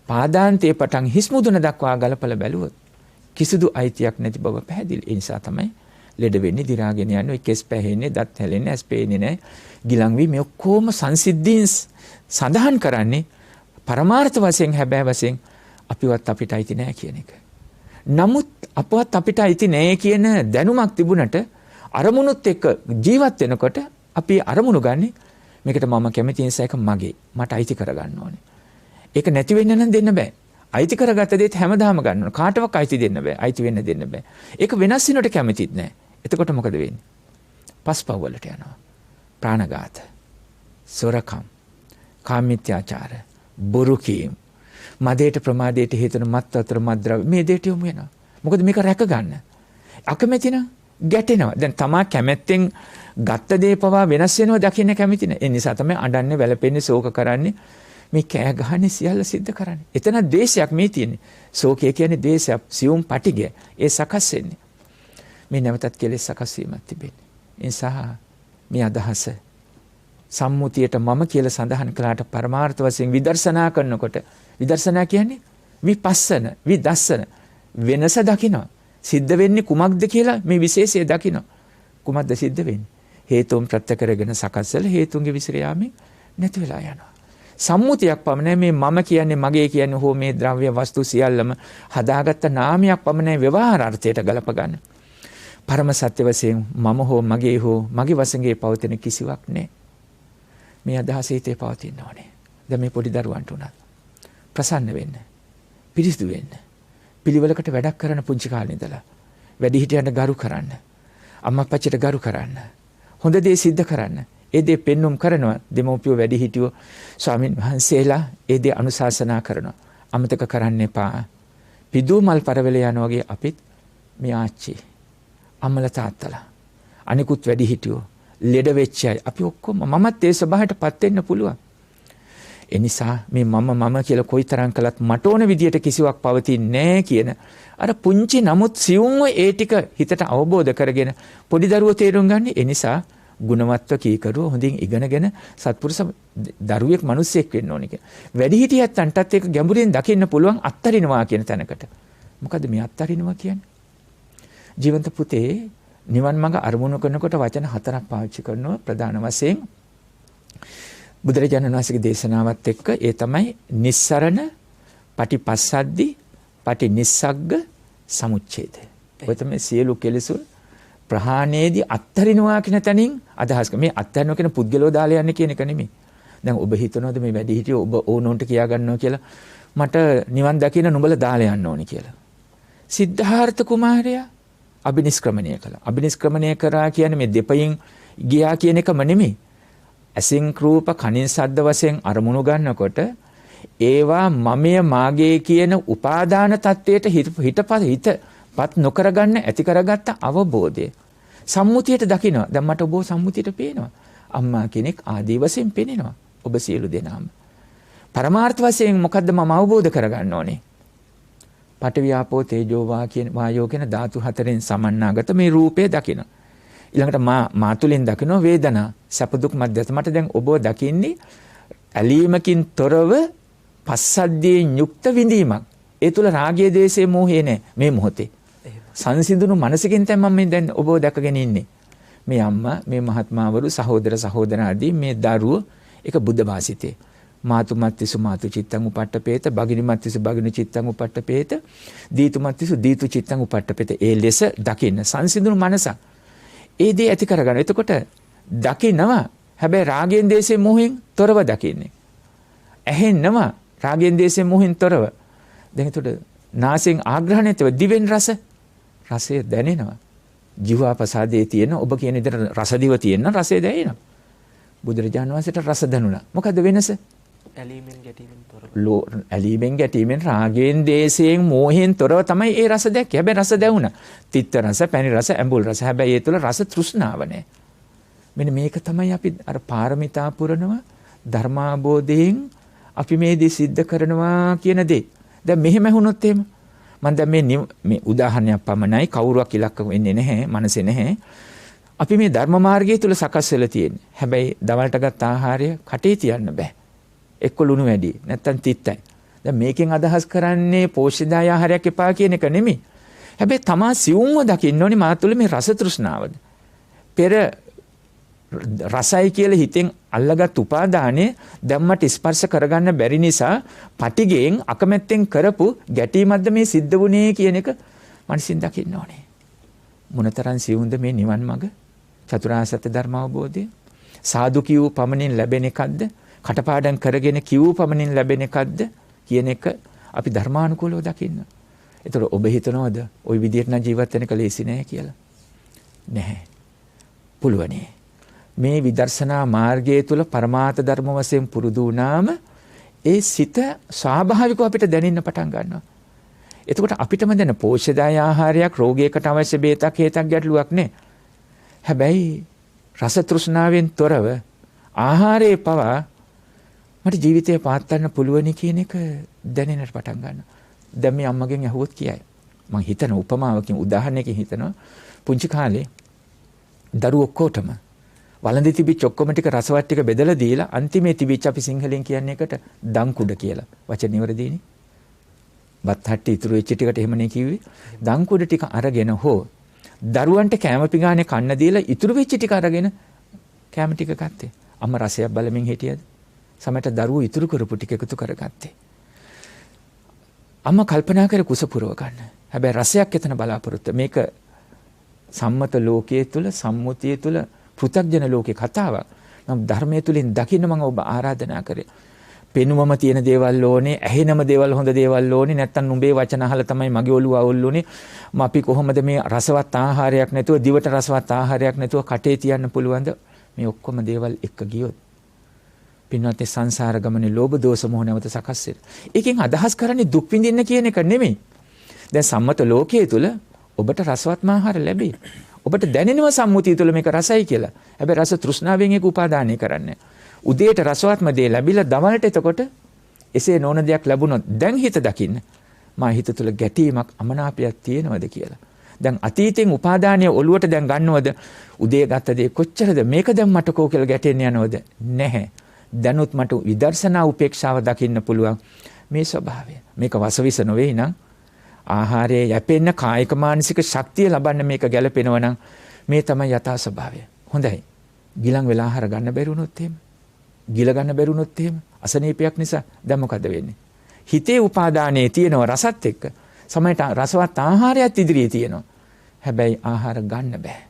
පාදාන්තයේ පටන් හිස් මුදුන දක්වා ගලපලා බැලුවොත් කිසිදු අයිතියක් නැති බව පැහැදිලි. ඒ නිසා තමයි ලෙඩ වෙන්නේ, දි รา ගෙන යන්නේ, කෙස් පැහෙන්නේ, දත් හැලෙන්නේ, ඇස් පේන්නේ නැහැ, ගිලන් වී මේ ඔක්කොම සංසිද්ධීන් සඳහන් කරන්නේ පරමාර්ථ වශයෙන් හැබෑ වශයෙන් අපිට අයිති නැහැ කියන එක. නමුත් අපවත් අපිට අයිති නැහැ කියන දැනුමක් තිබුණට අරමුණුත් එක්ක ජීවත් වෙනකොට අපි අරමුණු ගන්නේ මේකට මම කැමති නිසා ඒක මගේ. මට අයිති කරගන්න ඕනේ. ඒක නැති වෙන්න නම් දෙන්න බෑ. අයිති කරගත්ත දේත් හැමදාම ගන්න ඕන. කාටවත් අයිති දෙන්න බෑ. අයිති වෙන්න දෙන්න බෑ. ඒක වෙනස් වෙනට කැමතිත් නෑ. එතකොට මොකද වෙන්නේ? පස්පව් වලට යනවා. ප්‍රාණඝාත, සොරකම්, කාමීත්‍යාචාර, බොරු කීම්, මදේට ප්‍රමාදයට හේතුන මත්වතර මද්ද්‍රව්‍ය මේ දෙයට යොමු වෙනවා. මොකද මේක රැක ගන්න. අකමැති නම් ගැටෙනවා. දැන් තමා කැමැත්තෙන් ගත්ත දේ පවා වෙනස් වෙනවා දකින්න කැමති නැහැ. ඒ නිසා තමයි අඬන්නේ, වැළපෙන්නේ, ශෝක කරන්නේ. මේ කෑ ගහන්නේ සියල්ල සිද්ධ කරන්නේ. එතන ද්වේෂයක් මේ තියෙන්නේ. ශෝකය කියන්නේ ද්වේෂයක්, සියුම් පටිගය. ඒ සකස් වෙන්නේ. මේ නැවතත් කෙලෙස් සකස් වීමක් තිබෙන්නේ. ඒ නිසා මේ අදහස සම්මුතියට මම කියලා සඳහන් කළාට පරමාර්ථ වශයෙන් විදර්ශනා කරනකොට විදර්ශනා කියන්නේ විපස්සන, විදස්සන වෙනස දකිනවා. සිද්ධ වෙන්නේ කුමක්ද කියලා මේ විශේෂය දකිනවා. කුමක්ද සිද්ධ වෙන්නේ? හේතුන් ප්‍රත්‍ය කරගෙන සකස් වෙලා හේතුන්ගේ විසිර යාමෙන් නැති වෙලා යනවා. සම්මුතියක් පමණයි මේ මම කියන්නේ මගේ කියන්නේ හෝ මේ ද්‍රව්‍ය වස්තු සියල්ලම හදාගත්ත නාමයක් පමණයි ව්‍යවහාර අර්ථයට ගලප ගන්න. පරම සත්‍ය වශයෙන් මම හෝ මගේ වශයෙන් පවතින කිසිවක් නැහැ. මේ අදහස හිතේ පවතින්න ඕනේ. දැන් මේ පොඩි දරුවන්ට උනත් ප්‍රසන්න වෙන්න, පිරිසිදු වෙන්න, පිළිවෙලකට වැඩක් කරන පුංචි කාලේ ඉඳලා වැඩිහිටියන්ට ගරු කරන්න, අම්මා අප්පච්චිට ගරු කරන්න, හොඳ දේ සිද්ධ කරන්න. ඒ දේ පෙන්눔 කරනවා. දෙමෝපියෝ වැඩිහිටියෝ ස්වාමින් වහන්සේලා ඒ දේ අනුශාසනා කරනවා. අමතක කරන්න එපා. පිදු මල් පරවල යනවා වගේ අපිත් මේ ආච්චි, අම්මලා තාත්තලා, අනිකුත් වැඩිහිටියෝ, ලෙඩ වෙච්ච අය අපි ඔක්කොම මමත් ඒ ස්වභාවයටපත් වෙන්න පුළුවන්. ඒ නිසා මේ මම කියලා කොයිතරම් කළත් මට ඕන විදියට කිසිවක් පවතින්නේ නැහැ කියන අර පුංචි නමුත් සියුම්ව ඒ ටික හිතට අවබෝධ කරගෙන පොඩි දරුවෝ තේරුම් ගන්න. ඒ නිසා ගුණවත්ව කීකරුව හොඳින් ඉගෙනගෙන සත්පුරුෂ දරුවෙක් මිනිස්සෙක් වෙන්න ඕනේ කියලා. වැඩිහිටියත් අන්ටත් ඒක ගැඹුරින් දකින්න පුළුවන් අත්තරිනවා කියන තැනකට. මොකද මේ අත්තරිනවා කියන්නේ? ජීවන්ත පුතේ නිවන් මඟ අරමුණු කරනකොට වචන 4ක් පාවිච්චි කරනවා ප්‍රධාන වශයෙන්. බුදුරජාණන් වහන්සේගේ දේශනාවත් එක්ක ඒ තමයි නිස්සරණ, පටිපස්සද්දි, පටිනිස්සග්ග, සමුච්ඡේද. ඔය තමයි සියලු කෙලෙසුන් ප්‍රහාණයේදී අත්තරිනවා කියන තැනින් අදහස් කරන්නේ. මේ අත්තරිනවා කියන පුද්ගලෝ දාලා යන්නේ කියන එක නෙමෙයි. දැන් ඔබ හිතනවාද මේ වැඩි හිටියෝ ඔබ ඕනොන්ට කියා ගන්නවා කියලා මට නිවන් දකින්න නුඹලා දාලා යන්න ඕනේ කියලා. සිද්ධාර්ථ කුමාරයා අබිනිෂ්ක්‍රමණය කළා. අබිනිෂ්ක්‍රමණය කරා කියන්නේ මේ දෙපයින් ගියා කියන එකම නෙමෙයි. ඇසින් රූප කනින් ශබ්ද වශයෙන් අරමුණු ගන්නකොට ඒවා මමය මාගේ කියන උපාදාන තත්වයට හිතපත් නොකර ගන්න ඇති කරගත්ත අවබෝධය සම්මුතියට දකිනවා. දැන් මට ඔබ සම්මුතියට පේනවා. අම්මා කෙනෙක් ආදී වශයෙන් පේනවා. ඔබ සියලු දෙනාම. පරමාර්ථ වශයෙන් මොකද්ද මම අවබෝධ කරගන්න ඕනේ? පඨවි ආපෝ තේජෝ වායෝ කියන ධාතු හතරෙන් සමන්නාගත මේ රූපය දකිනවා. ඊළඟට මා තුලින් දකින්න වේදනා සැප දුක් මැදට මට දැන් ඔබව දකින්නේ ඇලීමකින් තොරව පස්සද්ධියෙන් යුක්ත විඳීමක්. ඒ තුල රාගයේ දේශයේ මෝහේ නැහැ මේ මොහොතේ. සංසිඳුණු මනසකින් තමයි මම දැන් ඔබව දැකගෙන ඉන්නේ. මේ අම්මා, මේ මහත්මාවරු, සහෝදර සහෝදරාදී මේ දරුවෝ එක බුද්ධ වාසිතේ. මාතුමත්තිසු මාතු චිත්තං උපට්ඨපේත, භගිනිමත්තිසු භගිනි චිත්තං උපට්ඨපේත, දීතුමත්තිසු දීතු චිත්තං උපට්ඨපේත. ඒ ලෙස දකින්න සංසිඳුණු මනස. ඒ දේ ඇති කරගන්න. එතකොට දකින්නවා. හැබැයි රාගයෙන් දේශයෙන් මොහෙන් තොරව දකින්නේ. ඇහෙන්නවා රාගයෙන් දේශයෙන් මොහෙන් තොරව. දැන් එතකොට නාසයෙන් ආග්‍රහණයතව දිවෙන් රසය දැනෙනවා. ජීවා ප්‍රසාදයේ තියෙන ඔබ කියන විදිහට රසදිව තියෙන රසය දැනෙනවා. බුදුරජාණන් වහන්සේට රස දැනුණා. මොකද වෙනස? ඇලීමෙන් ගැටීමෙන් තොරව. ඇලීමෙන් ගැටීමෙන් රාගයෙන් දේශයෙන් මෝහෙන් තොරව තමයි ඒ රස දැක්කේ. හැබැයි රස දැනුණා. තිත්ත රස, පැණි රස, ඇඹුල් රස. හැබැයි ඒ තුල රස තෘෂ්ණාව නැහැ. මෙන්න මේක තමයි අපි අර පාරමිතා පුරනවා ධර්මාබෝධයෙන් අපි මේ දේ සිද්ධ කරනවා කියන දේ. දැන් මෙහෙම වුණොත් එහෙම මම දැන් මේ උදාහරණයක් පමණයි කවුරුවක් ඉලක්ක වෙන්නේ නැහැ මනසේ නැහැ. අපි මේ ධර්ම මාර්ගය තුල සකස් වෙලා තියෙන්නේ. හැබැයි දවල්ට ගත් ආහාරය කටේ තියන්න බෑ. එක්ක ලුණු වැඩි නැත්තම් තිත්තයි. දැන් මේකෙන් අදහස් කරන්නේ පෝෂ්‍යදාය ආහාරයක් එපා කියන එක නෙමෙයි. හැබැයි තමා සිවුම්ව දකින්න ඕනේ මා තුළ මේ රස තෘෂ්ණාවද. පෙර රසයි කියලා හිතෙන් අල්ලගත් උපාදානය ධම්මට ස්පර්ශ කරගන්න බැරි නිසා පටිගෙන් අකමැත්තෙන් කරපු ගැටීමක්ද මේ සිද්ධ වුණේ කියන එක මනසින් දකින්න ඕනේ. මොනතරම් සිවුම්ද මේ නිවන් මඟ චතුරාර්ය සත්‍ය ධර්ම අවබෝධය සාදු කියූ පමණින් ලැබෙන එකක්ද කටපාඩම් කරගෙන කියූ පමණින් ලැබෙන එකක්ද කියන එක අපි ධර්මානුකූලව දකින්න. ඒතර ඔබ හිතනවද ওই විදිහට නම් ජීවත් වෙන්න කලෙසි නෑ කියලා? නැහැ. පුළුවනි. මේ විදර්ශනා මාර්ගය තුල පරමාර්ථ ධර්ම වශයෙන් පුරුදු වුණාම ඒ සිත ස්වාභාවිකව අපිට දැනෙන්න පටන් ගන්නවා. එතකොට අපිටම දැන පෝෂ්‍යදාය ආහාරයක් රෝගයකට අවශ්‍ය බේතක් හේතක් ගැටලුවක් නෑ. හැබැයි රස තෘෂ්ණාවෙන් තොරව ආහාරයේ පවා මට ජීවිතේ පාත්තන්න පුළුවනි කියන එක දැනෙන්නට පටන් ගන්නවා. දැන් මේ අම්මගෙන් අහුවොත් කියයි. මම හිතන උපමාවකින් උදාහරණයකින් හිතනවා පුංචි කාලේ දරුවෝ ඔක්කොටම වළඳි තිබිච්ච ඔක්කොම ටික රසවත් ටික බෙදලා දීලා අන්තිමේ තිබිච්ච අපි සිංහලෙන් කියන්නේ එකට දංකුඩ කියලා. වචනේ නිවැරදිනේ. බත් හට්ටි ඉතුරු වෙච්ච ටිකට එහෙමනේ කිව්වේ. දංකුඩ ටික අරගෙන හෝ දරුවන්ට කැම පිඟානේ කන්න දීලා ඉතුරු වෙච්ච ටික අරගෙන කැම ටික ගත්තේ. අම්ම රසයක් බලමින් හිටියද? සමහරට දරුවෝ ඉතුරු කරපු ටික එකතු කරගත්තේ. අම්මා කල්පනා කර කුස පුරව ගන්න. හැබැයි රසයක් එතන බලාපොරොත්තු. මේක සම්මත ලෝකයේ තුල සම්මුතිය තුල පෘථග්ජන ලෝකේ කතාවක්. නම් ධර්මයේ තුලින් දකින්න මම ඔබ ආරාධනා කරේ. පෙනුමම තියෙන දේවල් ඕනේ, ඇහෙනම දේවල් හොඳ දේවල් ඕනේ. නැත්තම් නුඹේ වචන අහලා තමයි මගේ ඔළුව අවුල්ුනේ. අපි කොහොමද මේ රසවත් ආහාරයක් නැතුව, දිවට රසවත් ආහාරයක් නැතුව කටේ තියන්න පුළුවන්ද? මේ ඔක්කොම දේවල් එක්ක ගියොත් පින්වත්නි සංසාර ගමනේ ලෝභ දෝෂ මොහ නැවත සකස් වෙනවා. ඒකෙන් අදහස් කරන්නේ දුක් විඳින්න කියන එක නෙමෙයි. දැන් සම්මත ලෝකයේ තුල ඔබට රසවත් ආහාර ලැබේ. ඔබට දැනෙනවා සම්මුතිය තුල මේක රසයි කියලා. හැබැයි රස තෘෂ්ණාවෙන් ඒක උපාදානය කරන්නේ. උදේට රසවත්ම දේ ලැබිලා දවල්ට එතකොට එසේ නොවන දෙයක් ලැබුණොත් දැන් හිත දකින්න. මා හිත තුල ගැටීමක් අමනාපයක් තියෙනවද කියලා. දැන් අතීතෙන් උපාදානය ඔළුවට දැන් ගන්නවද? උදේ ගත්ත දේ කොච්චරද මේක දැන් මට කෝ කියලා ගැටෙන්න යනවද? නැහැ. දැනුත් මට විදර්ශනා උපේක්ෂාව දකින්න පුළුවන් මේ ස්වභාවය. මේක වසවිස නොවේ නම් ආහාරයේ යැපෙන්න කායික මානසික ශක්තිය ලබන්න මේක ගැලපෙනවා නම් මේ තමයි යථා ස්වභාවය. හොඳයි. ගිලන් වෙලා ආහාර ගන්න බැරි වුණොත් එහෙම. ගිල ගන්න බැරි වුණොත් එහෙම. අසනීපයක් නිසා දැන් මොකද වෙන්නේ? හිතේ උපාදානයේ තියෙනවා රසත් එක්ක. සමහරට රසවත් ආහාරයත් ඉදිරියේ තියෙනවා. හැබැයි ආහාර ගන්න බෑ.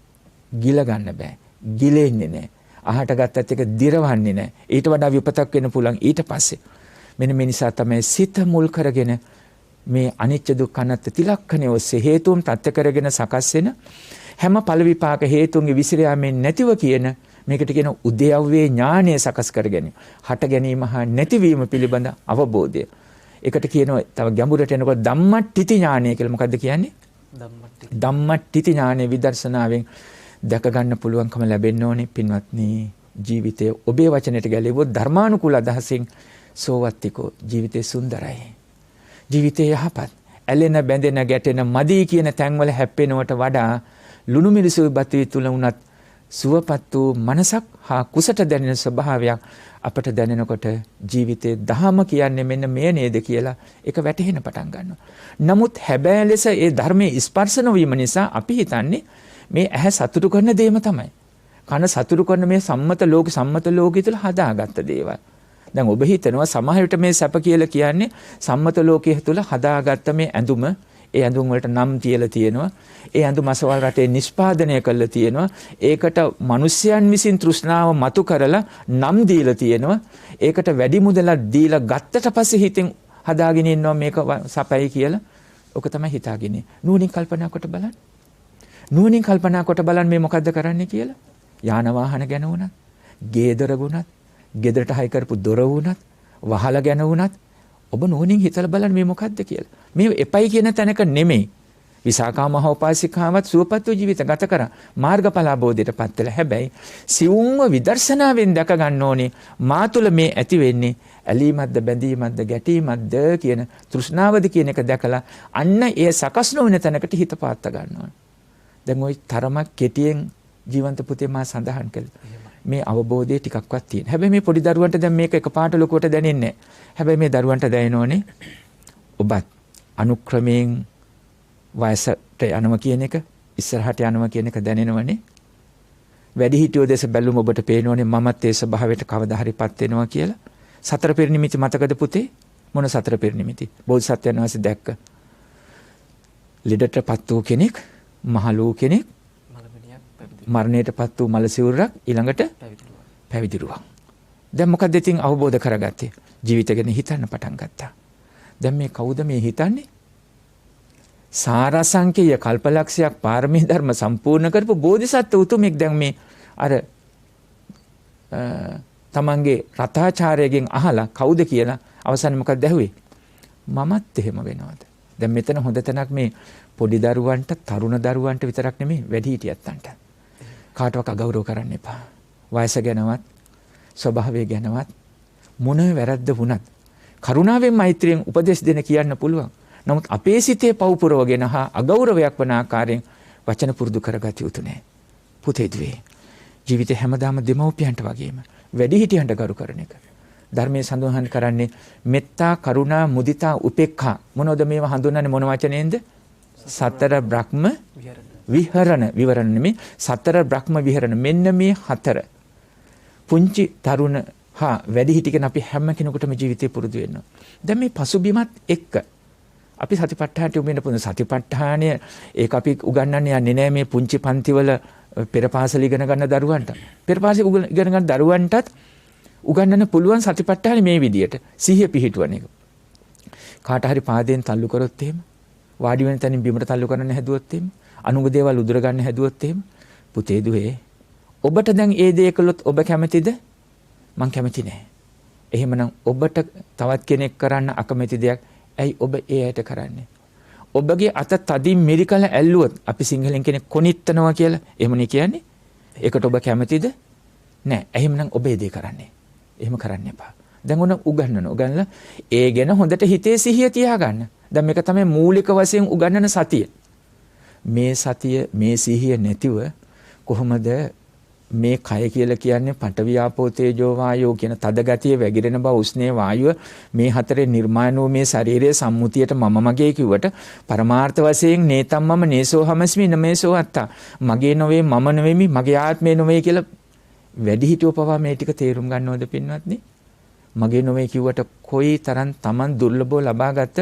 ගිල ගන්න බෑ. ගිලෙන්නේ නැහැ. අහට ගත්තත් එක දිරවන්නේ නැහැ. ඊට වඩා විපතක් වෙන්න පුළුවන් ඊට පස්සේ. මෙන්න මේ නිසා තමයි සිත මුල් කරගෙන මේ අනිච්ච දුක්ඛ අනාත්ම තිලක්ෂණය ඔස්සේ හේතුන් ප්‍රත්‍ය කරගෙන සකස් වෙන හැම ඵල විපාක හේතුන්ගේ විසිරයාමෙන් නැතිව කියන මේකට කියන උද්‍යව්වේ ඥානය සකස් කරගෙන හට ගැනීම හා නැතිවීම පිළිබඳ අවබෝධය. ඒකට කියනවා තව ගැඹුරට එනකොට ධම්මට්ඨිති ඥානය කියලා. මොකද්ද කියන්නේ? ධම්මට්ඨිති ඥානය විදර්ශනාවෙන් දැක ගන්න පුළුවන්කම ලැබෙන්න ඕනේ පින්වත්නි. ජීවිතය ඔබේ වචනයට ගැලෙවොත් ධර්මානුකූල අදහසින් සෝවත්තිකෝ ජීවිතේ සුන්දරයි. ජීවිතේ යහපත්. ඇලෙන බැඳෙන ගැටෙන මදී කියන තැන්වල හැප්පෙනවට වඩා ලුණු මිරිසු බතුයි තුල උනත් සුවපත් වූ මනසක් හා කුසට දැනෙන ස්වභාවයක් අපට දැනෙනකොට ජීවිතේ දහම කියන්නේ මෙන්න මේ නේද කියලා ඒක වැටහෙන්න පටන් ගන්නවා. නමුත් හැබෑ ලෙස ඒ ධර්මයේ ස්පර්ශ නොවීම නිසා අපි හිතන්නේ මේ ඇහැ සතුටු කරන දේම තමයි. කන සතුටු කරන මේ සම්මත ලෝකෙ තුල හදාගත්ත දේවල්. දැන් ඔබ හිතනවා සමහර විට මේ සැප කියලා කියන්නේ සම්මත ලෝකයේ තුල හදාගත්ත මේ ඇඳුම, ඒ ඇඳුම් වලට නම් තියලා තියෙනවා. ඒ ඇඳුම අසවල් රටේ නිෂ්පාදනය කරලා තියෙනවා. ඒකට මිනිස්යන් විසින් තෘෂ්ණාව මතු කරලා නම් දීලා තියෙනවා. ඒකට වැඩි මුදලක් දීලා ගත්තට පස්සේ හිතෙන් හදාගෙන ඉන්නවා මේක සපයි කියලා. ඔක තමයි හිතාගෙන. නුවණින් කල්පනා කොට බලන්න. නුවණින් කල්පනා කොට බලන්න මේ මොකද්ද කරන්නේ කියලා. යාන වාහන ගැන වුණත්, ගේදර වුණත්, ගෙදරට හයි කරපු දොර වුණත්, වහල ගැන වුණත් ඔබ නුවණින් හිතලා බලන්න මේ මොකද්ද කියලා. මේ එපයි කියන තැනක නෙමෙයි. විසාකා මහෝපාසිකාවත් සුවපත් වූ ජීවිත ගත කරා මාර්ගඵල අවබෝධයටපත් වෙලා. හැබැයි සිවුම්ව විදර්ශනාවෙන් දැක ගන්න ඕනේ මා තුළ මේ ඇති වෙන්නේ ඇලීමක්ද බැඳීමක්ද ගැටීමක්ද කියන තෘෂ්ණාවද කියන එක දැකලා අන්න ඒ සකස් නොවන තැනකට හිත පාත්ත ගන්නවා. දැන් ওই තරමක් කෙටියෙන් ජීවන්ත පුතේ මා සඳහන් කළා. මේ අවබෝධය ටිකක්වත් තියෙන. හැබැයි මේ පොඩි දරුවන්ට දැන් මේක එකපාරට ලොකුවට දැනෙන්නේ නැහැ. හැබැයි මේ දරුවන්ට දැනෙනෝනේ ඔබත් අනුක්‍රමයෙන් වයසට යනවා කියන එක, ඉස්සරහට යනවා කියන එක දැනෙනවනේ. වැඩි හිටියෝ දැස බැලුම ඔබට පේනෝනේ මමත් ඒ ස්වභාවයට කවදා හරිපත් වෙනවා කියලා. සතර පෙර නිමිති මතකද පුතේ? මොන සතර පෙර නිමිති? බෝධිසත්වයන් වහන්සේ දැක්ක. ලෙඩටපත් වූ කෙනෙක්, මහලූ කෙනෙක්, මරණයටපත් වූ මලසිවුරක්, ඊළඟට පැවිදිරුවක්. දැන් මොකද ඉතින් අවබෝධ කරගත්තේ? ජීවිතය ගැන හිතන්න පටන් ගත්තා. දැන් මේ කවුද මේ හිතන්නේ? සාරසංකේය කල්පලක්ෂයක් පාරමී ධර්ම සම්පූර්ණ කරපු බෝධිසත්ව උතුමෙක් දැන් මේ අර තමන්ගේ රතාචාර්යගෙන් අහලා කවුද කියලා අවසන් මොකක්ද ඇහුවේ? මමත් එහෙම වෙනවද? දැන් මෙතන හොඳ තැනක් මේ පොඩි දරුවන්ට, තරුණ දරුවන්ට විතරක් නෙමෙයි වැඩිහිටියන්ට. කාටවත් අගෞරව කරන්න එපා. වයස ගැනවත්, ස්වභාවය ගැනවත් මොන වැරද්ද වුණත් කරුණාවෙන් මෛත්‍රියෙන් උපදෙස් දෙන්න කියන්න පුළුවන්. නමුත් අපේ සිතේ පවුපුරවගෙන හා අගෞරවයක් වන ආකාරයෙන් වචන පුරුදු කරගත යුතු නැහැ. පුතේ දුවේ ජීවිතේ හැමදාම දෙමව්පියන්ට වගේම වැඩිහිටියන්ට ගරු කරන එක. ධර්මයේ සඳහන් කරන්නේ මෙත්තා, කරුණා, මුදිතා, උපේක්ඛා. මොනවද මේවා හඳුන්වන්නේ මොන වචනයෙන්ද? සතර බ්‍රහ්ම විවරණ නෙමෙයි, සතර බ්‍රහ්ම විහරණ. මෙන්න මේ හතර පුංචි තරුණ වැඩි හිටි කෙන අපි හැම කෙනෙකුටම ජීවිතේ පුරුදු වෙන්න. දැන් මේ පසුබිමත් එක්ක අපි සතිපට්ඨානට යොමු වෙන සතිපට්ඨානය ඒක අපි උගන්වන්නේ යන්නේ නැහැ මේ පුංචි පන්තිවල පෙර පාසල ඉගෙන ගන්න දරුවන්ට. පෙර පාසල ඉගෙන ගන්න දරුවන්ටත් උගන්වන්න පුළුවන් සතිපට්ඨානෙ මේ විදියට සිහිය පිහිටුවන එක. කාට හරි පාදයෙන් තල්ලු කරොත් එහෙම වාඩි වෙන තැනින් බිමට තල්ලු කරන්න හැදුවොත් එහෙම අනුග දේවල් උදුර ගන්න හැදුවොත් එහෙම පුතේ දුවේ ඔබට දැන් ඒ දේ කළොත් ඔබ කැමතිද? මං කැමති නෑ. එහෙමනම් ඔබට තවත් කෙනෙක් කරන්න අකමැති දෙයක් ඇයි ඔබ ඒ ඇයට කරන්නේ? ඔබගේ අත තදින් මිරිකල ඇල්ලුවොත් අපි සිංහලෙන් කියන්නේ කොනිත්තනවා කියලා. එහෙමනේ කියන්නේ. ඒකට ඔබ කැමතිද? නෑ. එහෙමනම් ඔබ ඒ දේ කරන්නේ. එහෙම කරන්න එපා. දැන් උන උගන්වලා ඒ ගැන හොඳට හිතේ සිහිය තියාගන්න. දැන් මේක තමයි මූලික වශයෙන් උගන්වන සතිය. මේ සතිය මේ සිහිය නැතිව කොහොමද මේ කය කියලා කියන්නේ පඨවි ආපෝ තේජෝ වායෝ කියන තද ගතිය වැగిරෙන බව උස්නේ වායුව මේ හතරේ නිර්මාණ වූ මේ ශරීරයේ සම්මුතියට මම මගේ කිව්වට පරමාර්ථ වශයෙන් නේතම් මම නේසෝ හමස්මි නමේසෝ අත්තා මගේ නොවේ මම නෙවෙමි මගේ ආත්මේ නොවේ කියලා වැඩි හිටියෝ පවා මේ ටික තේරුම් ගන්නවද පින්වත්නි? මගේ නොවේ කිව්වට කොයි තරම් Taman දුර්ලභව ලබාගත්ත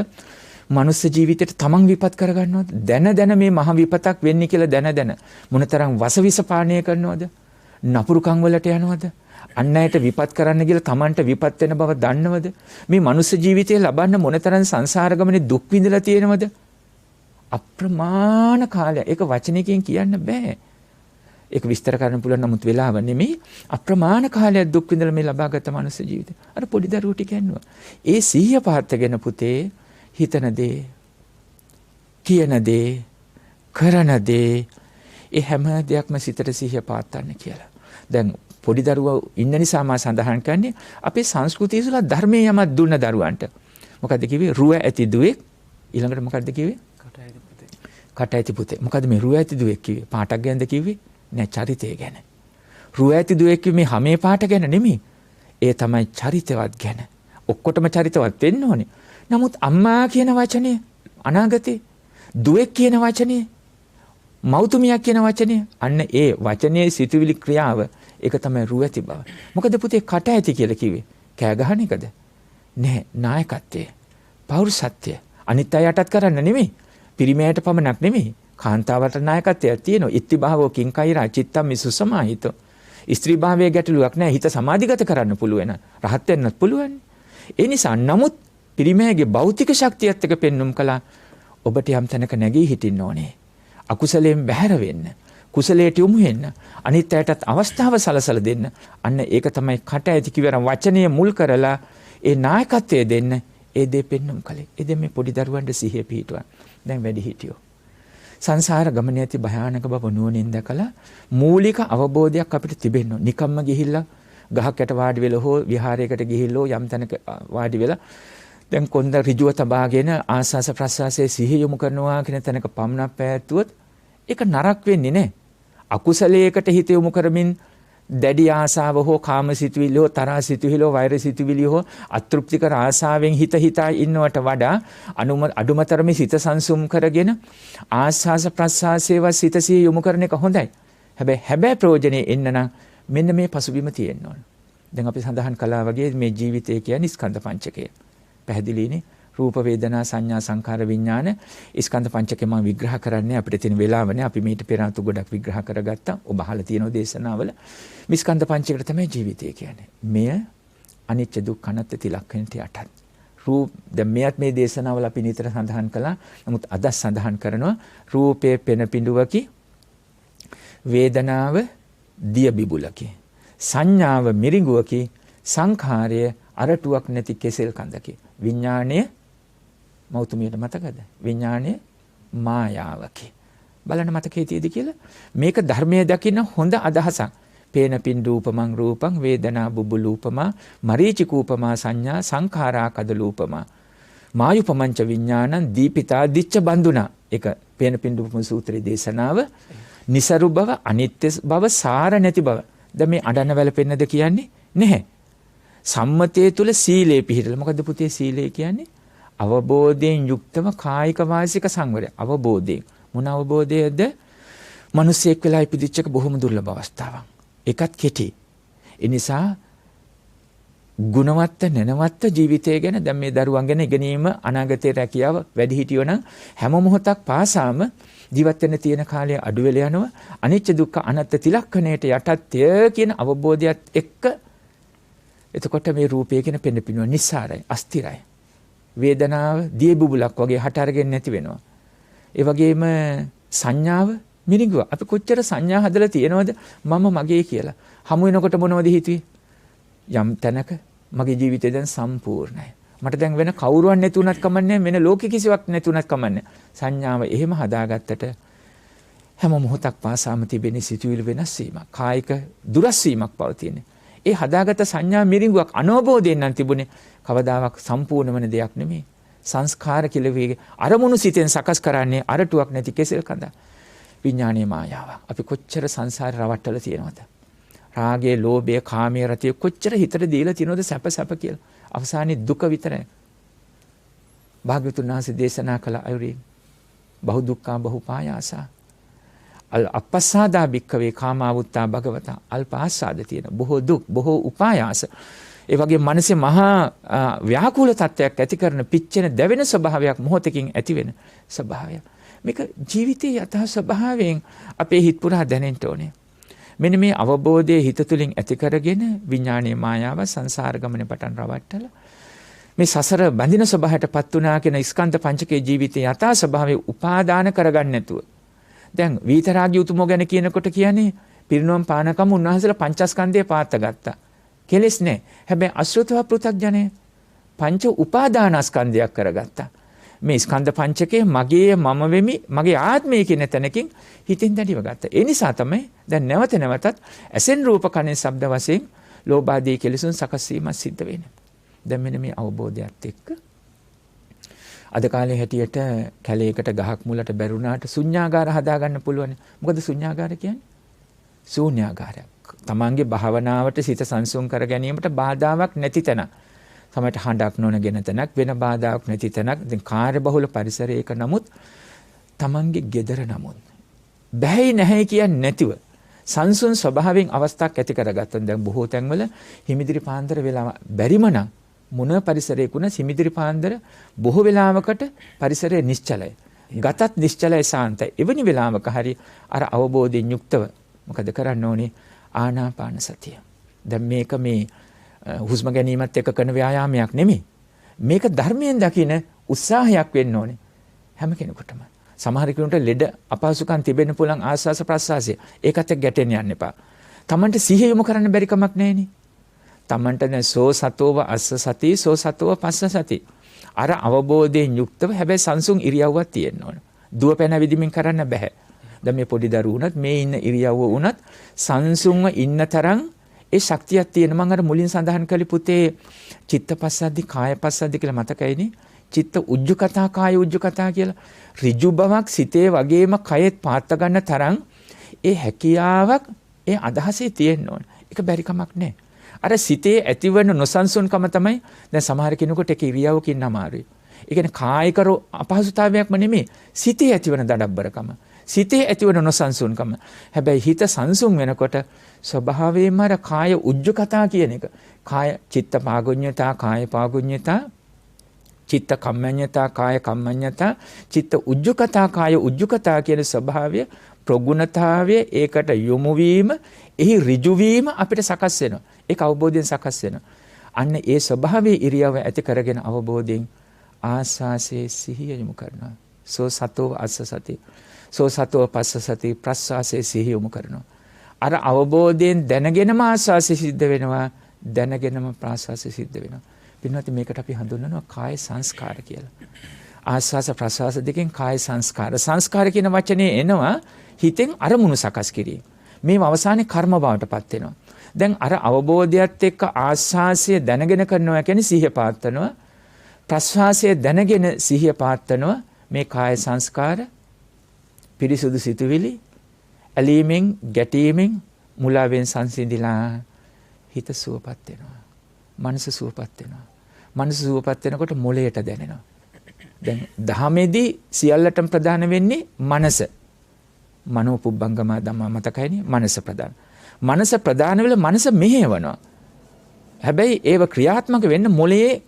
මනුස්ස ජීවිතයට තමන් විපත් කරගන්නවද? දැන මේ මහ විපතක් වෙන්නේ කියලා දැන මොනතරම් වසවිස පානය කරනවද? නපුරුකම් වලට යනවද? අන් අයට විපත් කරන්න කියලා තමන්ට විපත් වෙන බව දන්නවද? මේ මනුස්ස ජීවිතය ලබන්න මොනතරම් සංසාර ගමනේ දුක් විඳලා තියෙනවද? අප්‍රමාණ කාලය. ඒක වචනයකින් කියන්න බෑ. ඒක විස්තර කරන්න පුළුවන් නමුත් වෙලාව නෙමෙයි. අප්‍රමාණ කාලයක් දුක් විඳලා මේ ලබාගත් මනුස්ස ජීවිතය. අර පොඩි දරුවෝ ටික යනවා. ඒ සිහිය පහත්ගෙන පුතේ හිතන දේ, කියන දේ, කරන දේ, ඒ හැම දෙයක්ම සිතට සිහිය පාත්තන්න කියලා. දැන් පොඩි දරුවෝ ඉන්න නිසා මා සඳහන් කරන්නේ අපේ සංස්කෘතිය තුළ ධර්මයේ යමක් දුන්න දරුවන්ට. මොකද්ද කිව්වේ? රුව ඇති දුවෙක්. ඊළඟට මොකද්ද කිව්වේ? කට ඇති පුතේ. මොකද්ද මේ රුව ඇති දුවෙක් කිව්වේ? පාටක් ගැනද කිව්වේ? නෑ, චරිතය ගැන. රුව ඇති දුවෙක් කිව්වේ මේ හැමේ පාට ගැන නෙමෙයි. ඒ තමයි චරිතවත් ගැන. ඔක්කොටම චරිතවත් වෙන්න ඕනේ. නමුත් අම්මා කියන වචනේ අනාගතේ දුවෙක් කියන වචනේ මෞතුමියක් කියන වචනේ අන්න ඒ වචනේ සිතුවිලි ක්‍රියාව ඒක තමයි රුව ඇති බව. මොකද පුතේ කට ඇති කියලා කිව්වේ කෑ ගහන එකද? නෑ, නායකත්වය, පෞරුෂත්වය. අනිත් අය යටත් කරන්න නෙමෙයි. පිරිමයට පමණක් නෙමෙයි. කාන්තාවට නායකත්වයක් තියෙනවා. ඉත්තිභාවෝ කිංකෛරා චිත්තම් මිසුසමාහිතෝ. ස්ත්‍රී භාවයේ ගැටලුවක් නෑ. හිත සමාධිගත කරන්න පුළුවන්. රහත් වෙන්නත් පුළුවන්. ඒ නිසා නමුත් පිරිමෑගේ භෞතික ශක්තියත් එක්ක පෙන්눔 කළා ඔබට යම් තැනක නැගී හිටින්න ඕනේ. අකුසලයෙන් බැහැර වෙන්න. කුසලයට යොමු වෙන්න. අනිත් අයටත් අවස්ථාව සලසලා දෙන්න. අන්න ඒක තමයි කට ඇති කිවර වචනය මුල් කරලා ඒ නායකත්වය දෙන්න ඒ දේ පෙන්눔 කළේ. ඒ දේ මේ පොඩි දරුවන්ට සිහිය පිහිටුවා. දැන් වැඩි හිටියෝ. සංසාර ගමනේ ඇති භයානක බව නුවණින් දැකලා මූලික අවබෝධයක් අපිට තිබෙන්න ඕන. නිකම්ම ගිහිල්ලා ගහකට වාඩි වෙලා හෝ විහාරයකට ගිහිල්ලා යම් තැනක වාඩි වෙලා දැන් කොන්ද ඍජුව තබාගෙන ආස්වාස ප්‍රස්වාසයේ සිහිය යොමු කරනවා කියන තැනක පමණක් පැවැත්වුවොත් ඒක නරක වෙන්නේ නැහැ. අකුසලයකට හිත යොමු කරමින් දැඩි ආසාව හෝ කාමසිතුවිලි හෝ තරහසිතුවිලි හෝ වෛරසිතුවිලි හෝ අතෘප්තිකර ආසාවෙන් හිතා ඉන්නවට වඩා අඩුමතරමේ සිත සංසුම් කරගෙන ආස්වාස ප්‍රස්වාසයේව සිත සිහිය යොමු කරන එක හොඳයි. හැබැයි ප්‍රයෝජනේ එන්න නම් මෙන්න මේ පසුබිම තියෙන්න ඕන. දැන් අපි සඳහන් කළා වගේ මේ ජීවිතය කියන්නේ ස්කන්ධ පංචකය. පැහැදිලිනේ? රූප වේදනා සංඥා සංකාර විඥාන ස්කන්ධ පංචකය මම විග්‍රහ කරන්නේ අපිට තියෙන වෙලාවනේ. අපි මේට පෙර ආතු ගොඩක් විග්‍රහ කරගත්තා. ඔබ අහලා තියෙන දේශනාවල මේ ස්කන්ධ පංචකයට තමයි ජීවිතය කියන්නේ. මෙය අනිත්‍ය දුක්ඛ අනාත්ම තිලක්ෂණයට යටත්. රූප දැන් මේ දේශනාවල අපි නිතර සඳහන් කළා. නමුත් අද සඳහන් කරනවා රූපේ පෙන පිඬුවකි, වේදනාව දිය බිබුලකි, සංඥාව මිරිඟුවකි, සංඛාරය අරටුවක් නැති කෙසෙල් කඳකි. විඥාණය මෞතුමියට මතකද? විඥාණය මායාවකි. බලන්න මතකයේ තියෙදි කියලා. මේක ධර්මයේ දකින්න හොඳ අදහසක්. පේන පින්ඩූපමං රූපං වේදනා බුබුලූපමා මරීචිකූපමා සංඥා සංඛාරා කදලූපමා මායුපමංච විඥානං දීපිතා දිච්ච බන්දුනා. ඒක පේන පින්ඩූපම සූත්‍රයේ දේශනාව. නිසරු බව, අනිත්‍ය බව, සාර නැති බව. දැන් මේ අඩන්න වැළපෙන්නද කියන්නේ නැහැ. සම්මතයේ තුල සීලේ පිහිටල. මොකද්ද පුතේ සීලය කියන්නේ? අවබෝධයෙන් යුක්තව කායික වාසික සංවරය. අවබෝධයෙන්. මොන අවබෝධයද? මිනිසෙක් වෙලා ඉපදිච්ච එක බොහොම දුර්ලභ අවස්ථාවක්. ඒකත් කෙටි. ඒ නිසා ගුණවත් නැනවත් ජීවිතය ගැන දැන් මේ දරුවන් ගැන ඉගෙනීම අනාගතයේ රැකියාව වැඩි හිටියෝ නම් හැම මොහොතක් පාසාම ජීවත් වෙන්න තියෙන කාලය අඩු වෙලා යනවා. අනිච්ච දුක්ඛ අනත්ත තිලක්ෂණයට යටත්ය කියන අවබෝධයත් එක්ක එතකොට මේ රූපය කියන පෙනෙපිනුව නිස්සාරයි, අස්තිරයි. වේදනාව දිය බුබුලක් වගේ හට අරගෙන නැති වෙනවා. ඒ වගේම සංඥාව මිනිගුව. අපි කොච්චර සංඥා හදලා තියෙනවද මම මගේ කියලා. හමු වෙනකොට මොනවද හිතුවේ? යම් තැනක මගේ ජීවිතය දැන් සම්පූර්ණයි. මට දැන් වෙන කවුරුවක් නැතුණත් කමන්නේ, වෙන ලෝකෙ කිසිවක් නැතුණත් කමන්නේ. සංඥාව එහෙම හදාගත්තට හැම මොහොතක් පාසාම තිබෙන සිතුවිලි වෙනස් වීමක්, කායික දුරස් වීමක් පවතින. ඒ හදාගත්ත සංඥා මිරිඟුවක් අනවබෝධයෙන් නම් තිබුණේ කවදාවත් සම්පූර්ණ වෙන දෙයක් නෙමෙයි. සංස්කාර කියලා වේගේ අරමුණු සිතෙන් සකස් කරන්නේ අරටුවක් නැති කෙසෙල් කඳ. විඥානීය මායාවක්. අපි කොච්චර සංසාරේ රවට්ටලා තියෙනවද? රාගය, ලෝභය, කාමයේ රතිය කොච්චර හිතට දීලා තියෙනවද සැප කියලා. අවසානයේ දුක විතරයි. භාග්‍යවතුන් වහන්සේ දේශනා කළ අයුරින් බහු දුක්ඛා බහු පායාසා. අල් අපස්සාදා භික්ඛවේ කාමාවුත්තා භගවතා අල්පාස්සාද තියෙන බොහෝ දුක්, බොහෝ උපායාස. ඒ වගේ මනසේ මහා ව්‍යාකූල තත්ත්වයක් ඇති කරන පිච්චෙන දැවෙන ස්වභාවයක් මොහොතකින් ඇති වෙන ස්වභාවය. මේක ජීවිතයේ යථා ස්වභාවයෙන් අපේ හිත පුරා දැනෙන්න ඕනේ. මෙන්න මේ අවබෝධයේ හිත තුළින් ඇති කරගෙන විඥානීය මායාව සංසාර ගමනේ පටන් රවට්ටලා මේ සසර බැඳින ස්වභාවයටපත් වුණා කියන ස්කන්ධ පංචකයේ ජීවිතයේ යථා ස්වභාවය උපාදාන කරගන්න නැතුව. දැන් විතරාගී උතුමෝ ගැන කියනකොට කියන්නේ පිරිනොම් පානකම උන්වහන්සේලා පංචස්කන්ධය පාත්ත ගත්තා. කෙලෙස් නැහැ. හැබැයි අසෘතව පෘථග්ජනය පංච උපාදානස්කන්ධයක් කරගත්තා. මේ ස්කන්ධ පංචකේ මගේ මම වෙමි මගේ ආත්මය කියන තැනකින් හිතින් දැඩිව ගත්තා. ඒ නිසා තමයි දැන් නැවත නැවතත් ඇසෙන් රූප කනෙන් ශබ්ද වශයෙන් ලෝභාදී කෙලෙසුන් සකස් වීම සිද්ධ වෙන්නේ. දැන් මෙන්න මේ අවබෝධයත් එක්ක අද කාලේ හැටියට කැලේකට ගහක් මුලට බැරුණාට ශුන්‍යාගාර හදාගන්න පුළුවන්. මොකද ශුන්‍යාගාර කියන්නේ? ශූන්‍යාගාරයක්. තමන්ගේ භාවනාවට සිත සංසුන් කර ගැනීමට බාධාවක් නැති තැන. සමහරට හඬක් නොනගෙන තැනක්, වෙන බාධාවක් නැති තැනක්. ඉතින් කාර්යබහුල පරිසරයක නමුත් තමන්ගේ gedara නමුත් බැහැයි නැහැ කියන්නේ නැතිව සංසුන් ස්වභාවයෙන් අවස්ථාවක් ඇති කරගත්තොත් දැන් බොහෝ තැන්වල හිමිදිරි පාන්දර වෙලා බැරිම නම් මොන පරිසරයකුණ හිමිදිරි පාන්දර බොහෝ වෙලාවකට පරිසරය නිශ්චලයි. ගතත් නිශ්චලයි, සාන්තයි. එවැනි වෙලාවක හරි අර අවබෝධයෙන් යුක්තව මොකද කරන්න ඕනේ? ආනාපාන සතිය. දැන් මේක මේ හුස්ම ගැනීමත් එක්ක කරන ව්‍යායාමයක් නෙමෙයි. මේක ධර්මයෙන් දකින උත්සාහයක් වෙන්න ඕනේ හැම කෙනෙකුටම. සමහර කෙනෙකුට ලෙඩ අපහසුකම් තිබෙන්න පුළුවන් ආස්වාස ප්‍රස්වාසය. ඒකත් එක්ක ගැටෙන්න යන්න එපා. Tamanට සිහිය යොමු කරන්න බැරි කමක් නැහෙනේ. Tamanට දැන් සෝ සතෝව අස්ස සති සෝ සතෝව පස්ස සති. අර අවබෝධයෙන් යුක්තව හැබැයි සංසුන් ඉරියව්වක් තියෙන්න ඕන. දුව පැන විදිමින් කරන්න බෑ. දැන් මේ පොඩි දරුවෝ උනත් මේ ඉන්න ඉරියව්ව උනත් සංසුන්ව ඉන්න තරම් ඒ ශක්තියක් තියෙන. මම අර මුලින් සඳහන් කළේ පුතේ චිත්තපස්සද්දි කායපස්සද්දි කියලා මතකයිනේ. චිත්ත උජ්ජකතා කාය උජ්ජකතා කියලා ඍජු බවක් සිතේ වගේම කයෙත් පාත්ත ගන්න තරම් ඒ හැකියාවක් ඒ අදහසේ තියෙන්න ඕන. ඒක බැරි කමක් නැහැ. අර සිතේ ඇතිවන නොසන්සුන්කම තමයි දැන් සමහර කෙනෙකුට ඒක ඉරියව්වකින් අමාරුයි. ඒ කියන්නේ කායික අපහසුතාවයක්ම නෙමෙයි, සිතේ ඇතිවන දඩබ්බරකම, සිතේ ඇතිවන නොසන්සුන්කම. හැබැයි හිත සංසුන් වෙනකොට ස්වභාවයෙන්ම අර කාය උජ්ජකතා කියන එක, කාය චිත්ත පාගුඤ්ඤතා, කාය පාගුඤ්ඤතා, චිත්ත කම්මඤ්ඤතා, කාය කම්මඤ්ඤතා, චිත්ත උජ්ජකතා, කාය උජ්ජකතා කියන ස්වභාවය ප්‍රගුණතාවය ඒකට යොමු වීම, එහි ඍජු වීම අපිට සකස් වෙනවා. ඒක අවබෝධයෙන් සකස් වෙනවා. අන්න ඒ ස්වභාවයේ ඉරියව ඇති කරගෙන අවබෝධයෙන් ආස්වාසේ සිහිය යොමු කරනවා. සෝ සතෝ අස්ස සති සෝ සතෝ පස්ස සති ප්‍රස්වාසේ සිහිය යොමු කරනවා. අර අවබෝධයෙන් දැනගෙනම ආස්වාසේ සිද්ධ වෙනවා, දැනගෙනම ප්‍රස්වාසේ සිද්ධ වෙනවා. පින්වත්නි මේකට අපි හඳුන්වනවා කාය සංස්කාර කියලා. ආස්වාස ප්‍රස්වාස දෙකෙන් කාය සංස්කාර. සංස්කාර කියන වචනේ එනවා හිතෙන් අරමුණු සකස් කිරීම. මේ අවසානයේ කර්ම බවටපත් වෙනවා. දැන් අර අවබෝධයත් එක්ක ආස්වාසය දැනගෙන කරනවා කියන්නේ සිහිය පාත්තනවා. ප්‍රස්වාසය දැනගෙන සිහිය පාත්තනවා. මේ කාය සංස්කාර පිරිසුදු සිතුවිලි ඇලීමෙන් ගැටීමෙන් මුලාවෙන් සංසිඳිලා හිත සුවපත් වෙනවා. මනස සුවපත් වෙනවා. මනස සුවපත් වෙනකොට මොළයට දැනෙනවා. දැන් දහමේදී සියල්ලටම ප්‍රධාන වෙන්නේ මනස. මනෝ පුබ්බංගම ධම්ම මතකයිනේ. මනස ප්‍රධාන. මනස ප්‍රධාන වෙලා මනස මෙහෙවනවා. හැබැයි ඒව ක්‍රියාත්මක වෙන්න මොළයේ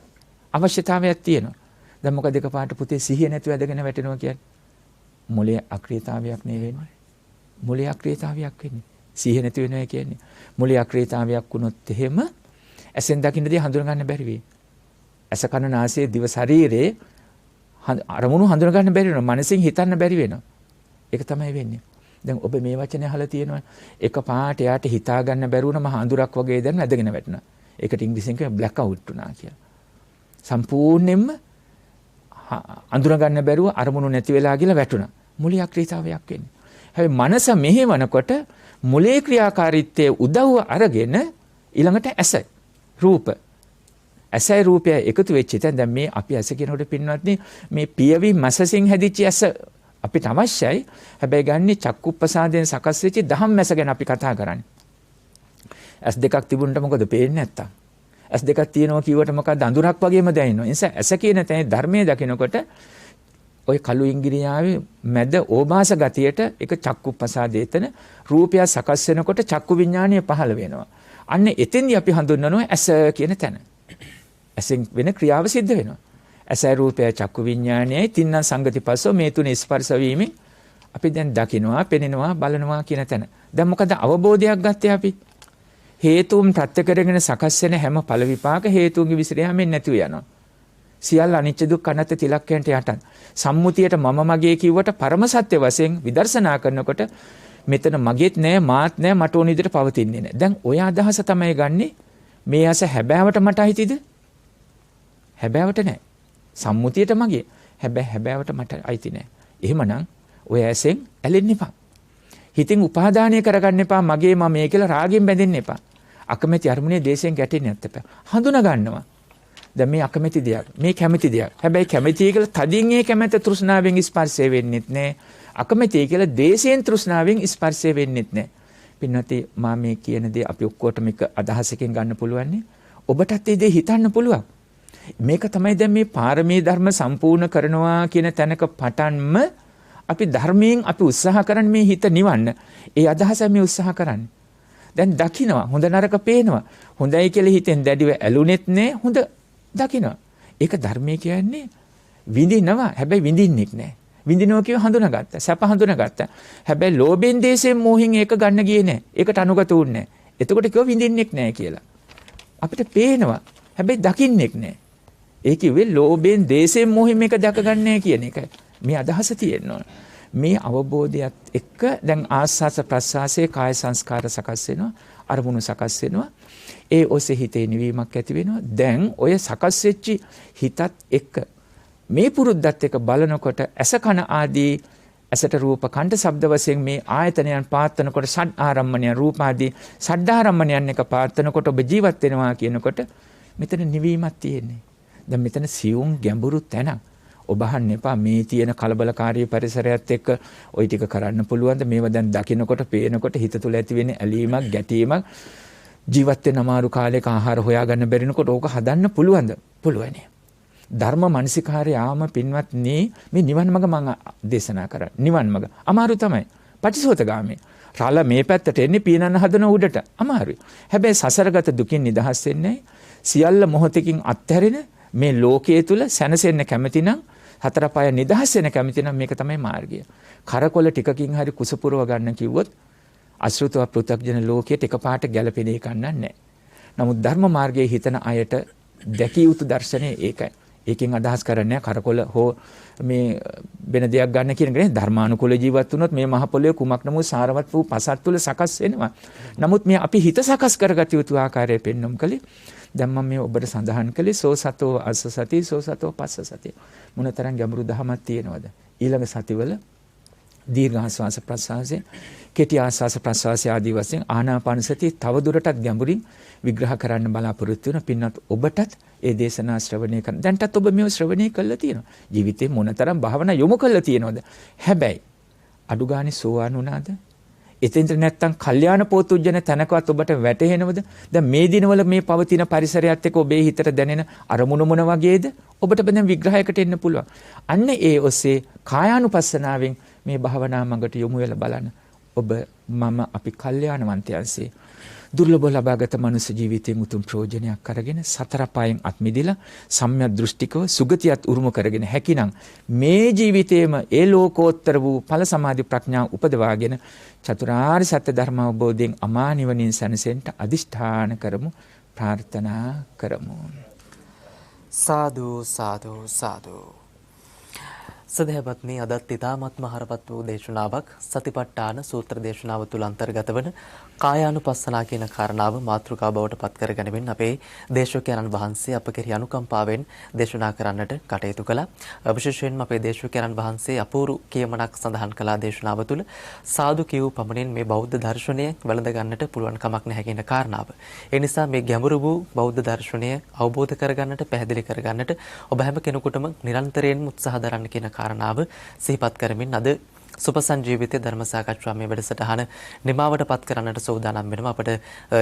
අවශ්‍යතාවයක් තියෙනවා. දැන් මොකද එකපාරට පුතේ සිහිය නැතුව ඇදගෙන වැටෙනවා කියන්නේ? මොළයේ අක්‍රියතාවයක් නේ වෙන්නේ. මොළයේ අක්‍රියතාවයක් වෙන්නේ. සිහිය නැති වෙනවා කියන්නේ. මොළයේ අක්‍රියතාවයක් වුණොත් එහෙම ඇසෙන් දකින්න දේ හඳුනා ගන්න බැරි වෙයි. ඇස කන නාසය දිව ශරීරේ අරමුණු හඳුනා ගන්න බැරි වෙනවා. මනසින් හිතන්න බැරි වෙනවා. ඒක තමයි වෙන්නේ. දැන් ඔබ මේ වචනේ අහලා තියෙනවා. එක පාට යාට හිතා ගන්න බැරි වුණා මහ අඳුරක් වගේ දැන් ඇදගෙන වැටුණා. ඒකට ඉංග්‍රීසියෙන් කියන බ්ලැක් අවුට් වුණා කියලා. සම්පූර්ණයෙන්ම අඳුර ගන්න බැරුව අරමුණු නැති වෙලා ගිහලා වැටුණා. මොළයේ අක්‍රියතාවයක් වෙන්නේ. හැබැයි මනස මෙහෙවනකොට මොළයේ ක්‍රියාකාරීත්වයේ උදව්ව අරගෙන ඊළඟට ඇස රූප ඇසයි රූපය එකතු වෙච්ච ඉතින් දැන් මේ අපි ඇස කියනකොට පින්වත්නි මේ පියවි මසසින් හැදිච්ච ඇස අපිට අවශ්‍යයි. හැබැයි ගන්නේ චක්කුප්පසාදයෙන් සකස් වෙච්ච දහම් මැස ගැන අපි කතා කරන්නේ. ඇස් දෙකක් තිබුණට මොකද පේන්නේ නැත්තම්? ඇස් දෙකක් තියෙනවා කිව්වට මොකද අඳුරක් වගේම දැනෙනවා. ඒ නිසා ඇස කියන තැන ධර්මයේ දකිනකොට ওই කළු ඉංග්‍රීසියාවේ මැද ඕභාස ගතියට ඒක චක්කුප්පසාදේතන රූපය සකස් වෙනකොට චක්කු විඥානය පහළ වෙනවා. අන්න එතෙන්දී අපි හඳුන්වනවා ඇස කියන තැන. ඇසෙන් වෙන ක්‍රියාව සිද්ධ වෙනවා. ඇසයි රූපය චක්කු විඥානයයි තින්න සංගතිපස්සෝ මේ තුනේ ස්පර්ශ වීමෙන් අපි දැන් දකිනවා, පෙනෙනවා, බලනවා කියන තැන. දැන් මොකද අවබෝධයක් ගත්තේ අපි? හේතුන් ප්‍රත්‍ය කරගෙන සකස් වෙන හැම ඵල විපාක හේතුන්ගේ විසිරෑමෙන් නැතිව යනවා. සියල්ල අනිච්ච දුක්ඛ අනාත්ම තිලක්කයන්ට යටත්. සම්මුතියට මම මගේ කිව්වට පරම සත්‍ය වශයෙන් විදර්ශනා කරනකොට මෙතන මගේත් නෑ, මාත් නෑ, මට ඕන විදිහට පවතින්නේ නෑ. දැන් ඔය අදහස තමයි ගන්නෙ. මේ ඇස හැබෑවට මට අයිතිද? හැබෑවට නෑ. සම්මුතියට මගේ. හැබෑවට මට අයිති නෑ. එහෙමනම් ඔය ඇසෙන් ඇලෙන්න එපා. හිතින් උපාදානය කරගන්න එපා. මගේ මම මේ කියලා රාගෙන් බැඳෙන්න එපා. අකමැති අරමුණේ දේශයෙන් ගැටෙන්නේ නැත්තපා. හඳුනා ගන්නවා. දැන් මේ අකමැති දෙයක්, මේ කැමැති දෙයක්. හැබැයි කැමැති කියලා තදින් ඒ කැමැත්ත තෘෂ්ණාවෙන් ස්පර්ශය වෙන්නෙත් නෑ. අකමැති කියලා දේශයෙන් තෘෂ්ණාවෙන් ස්පර්ශය වෙන්නෙත් නෑ. පින්නති මා මේ කියන දේ අපි ඔක්කොටම එක අදහසකින් ගන්න පුළුවන් නේ. ඔබටත් මේ දේ හිතන්න පුළුවන්. මේක තමයි දැන් මේ පාරමී ධර්ම සම්පූර්ණ කරනවා කියන තැනක පටන්ම අපි ධර්මයෙන් අපි උත්සාහ කරන්නේ මේ හිත නිවන්න. ඒ අදහසයි මේ උත්සාහ කරන්නේ. දැන් දකින්නවා හොඳ නරක පේනවා. හොඳයි කියලා හිතෙන් දැඩිව ඇලුනෙත් නෑ. හොඳ දකින්නවා. ඒක ධර්මයේ කියන්නේ විඳිනවා. හැබැයි විඳින්නෙක් නෑ. විඳිනවා කියව හඳුනාගත්තා. සැප හඳුනාගත්තා. හැබැයි ලෝභෙන් දේශයෙන් මෝහින් ඒක ගන්න ගියේ නෑ. ඒකට අනුගත වුන්නේ නෑ. එතකොට කිව්ව විඳින්නෙක් නෑ කියලා. අපිට පේනවා. හැබැයි දකින්නෙක් නෑ. ඒ කිව්වේ ලෝභෙන් දේශයෙන් මෝහින් මේක දැකගන්නේ කියන එක. මේ අදහස තියෙනවා. මේ අවබෝධයත් එක්ක දැන් ආස්වාස ප්‍රස්වාසයේ කාය සංස්කාර සකස් වෙනවා, අරමුණු සකස් වෙනවා. ඒ ඔසේ හිතේ නිවීමක් ඇති වෙනවා. දැන් ඔය සකස් වෙච්ච හිතත් එක්ක මේ පුරුද්දත් එක්ක බලනකොට ඇස කන ආදී ඇසට රූප කණ්ඩ ශබ්ද වශයෙන් මේ ආයතනයන් පාත්තනකොට ෂඩ් ආරම්මණයන් රූප ආදී ෂඩ් ආරම්මණයන් එක පාත්තනකොට ඔබ ජීවත් වෙනවා කියනකොට මෙතන නිවීමක් තියෙන්නේ. දැන් මෙතන සියුම් ගැඹුරු තැනක්. ඔබ අහන්න එපා මේ තියෙන කලබලකාරී පරිසරයත් එක්ක ওই ටික කරන්න පුළුවන්ද? මේව දැන් දකින්නකොට පේනකොට හිත තුළ ඇති වෙන ඇලීමක් ගැටීමක් ජීවත් වෙන අමාරු කාලයක ආහාර හොයාගන්න බැරිනකොට ඕක හදන්න පුළුවන්ද? පුළුවනේ. ධර්ම මනසිකාරය ආම පින්වත්නි මේ නිවන් මඟ මම දේශනා කරා. නිවන් මඟ අමාරු තමයි. පටිසෝතගාමී. රාල මේ පැත්තට එන්නේ පීනන්න හදන උඩට අමාරුයි. හැබැයි සසරගත දුකින් නිදහස් වෙන්නේ සියල්ල මොහොතකින් අත්හැරෙන මේ ලෝකයේ තුල සැනසෙන්න කැමති නම් හතර පය නිදහස් වෙන කැමති නම් මේක තමයි මාර්ගය. කරකොල ටිකකින් හරි කුසපුරව ගන්න කිව්වොත් අසෘතව පෘථග්ජන ලෝකයට එකපාරට ගැලපෙන එකක් නෑ. නමුත් ධර්ම මාර්ගයේ හිතන අයට දැකිය යුතු දර්ශනය ඒකයි. ඒකෙන් අදහස් කරන්නේ කරකොල හෝ මේ වෙන දෙයක් ගන්න කියන එක නේ. ධර්මානුකූල ජීවත් වුණොත් මේ මහ පොළොවේ කුමක් නමුත් සාරවත් වූ පසත් තුල සකස් වෙනවා. නමුත් මේ අපි හිත සකස් කරගatiya යුතු ආකාරය පෙන්වම් කලේ. දැන් මම මේ ඔබට සඳහන් කළේ සෝ සතෝ අස්ස සති සෝ සතෝ පස්ස සති. මොනතරම් ගැඹුරු දහමක් තියෙනවද? ඊළඟ සතිවල දීර්ඝ ආස්වාස ප්‍රස්වාසයේ කෙටි ආස්වාස ප්‍රස්වාසය ආදී වශයෙන් ආනාපාන සතිය තව දුරටත් ගැඹුරින් විග්‍රහ කරන්න බලාපොරොත්තු වෙන පින්වත් ඔබටත් ඒ දේශනා ශ්‍රවණය කරන. දැන්ටත් ඔබ මේව ශ්‍රවණය කළා තියෙනවා. ජීවිතේ මොනතරම් භාවනා යොමු කළා තියෙනවද? හැබැයි අඩු ගානේ සෝවාන් වුණාද? එතෙන්ට නැත්තම් කල්යාණ පෝතුජන තැනකවත් ඔබට වැටහෙනවද? දැන් මේ දිනවල මේ පවතින පරිසරයත් එක්ක ඔබේ හිතට දැනෙන අරමුණු මොන වගේද? ඔබට දැන් විග්‍රහයකට එන්න පුළුවන්. අන්න ඒ ඔස්සේ කායානුපස්සනාවෙන් මේ භාවනා මඟට යොමු වෙලා බලන්න. ඔබ මම අපි කල්යාණවන්තයන්සේ දුර්ලභ ලබාගත මනුෂ්‍ය ජීවිතයෙන් උතුම් ප්‍රයෝජනයක් අරගෙන සතර පායෙන් අත් මිදලා සම්‍යක් දෘෂ්ටිකව සුගතියත් උරුම කරගෙන හැකිනම් මේ ජීවිතයේම ඒ ලෝකෝත්තර වූ ඵල සමාධි ප්‍රඥා උපදවාගෙන චතුරාර්ය සත්‍ය ධර්ම අවබෝධයෙන් අමා නිවනින් සැනසෙන්න අදිෂ්ඨාන කරමු, ප්‍රාර්ථනා කරමු. සාදු සාදු සාදු. සදහවත්නි, අදත් ඊ타ත්ම හරපත් වූ දේශනාවක් සතිපට්ඨාන සූත්‍ර දේශනාව තුල අන්තර්ගත වන කායානුපස්සනා කියන කාරණාව මාතෘකා බවට පත් කරගනිමින් අපේ දේශකයන්න් වහන්සේ අප කෙරෙහි අනුකම්පාවෙන් දේශනා කරන්නට කටයුතු කළා. විශේෂයෙන්ම අපේ දේශකයන්න් වහන්සේ අපූර්ව කියමනක් සඳහන් කළා දේශනාව තුල සාදු කියූ පමණින් මේ බෞද්ධ දර්ශනය වැළඳ ගන්නට පුළුවන් කමක් නැහැ කියන කාරණාව. ඒ නිසා මේ ගැඹුරු වූ බෞද්ධ දර්ශනය අවබෝධ කරගන්නට, පැහැදිලි කරගන්නට ඔබ හැම කෙනෙකුටම නිරන්තරයෙන්ම උත්සාහ දරන්න කියන කාරණාව සිහිපත් කරමින් අද සුපසංජීවිතයේ ධර්ම සාකච්ඡාවේ වැඩසටහන නිමාවට පත් කරන්නට සූදානම් වෙනවා. අපට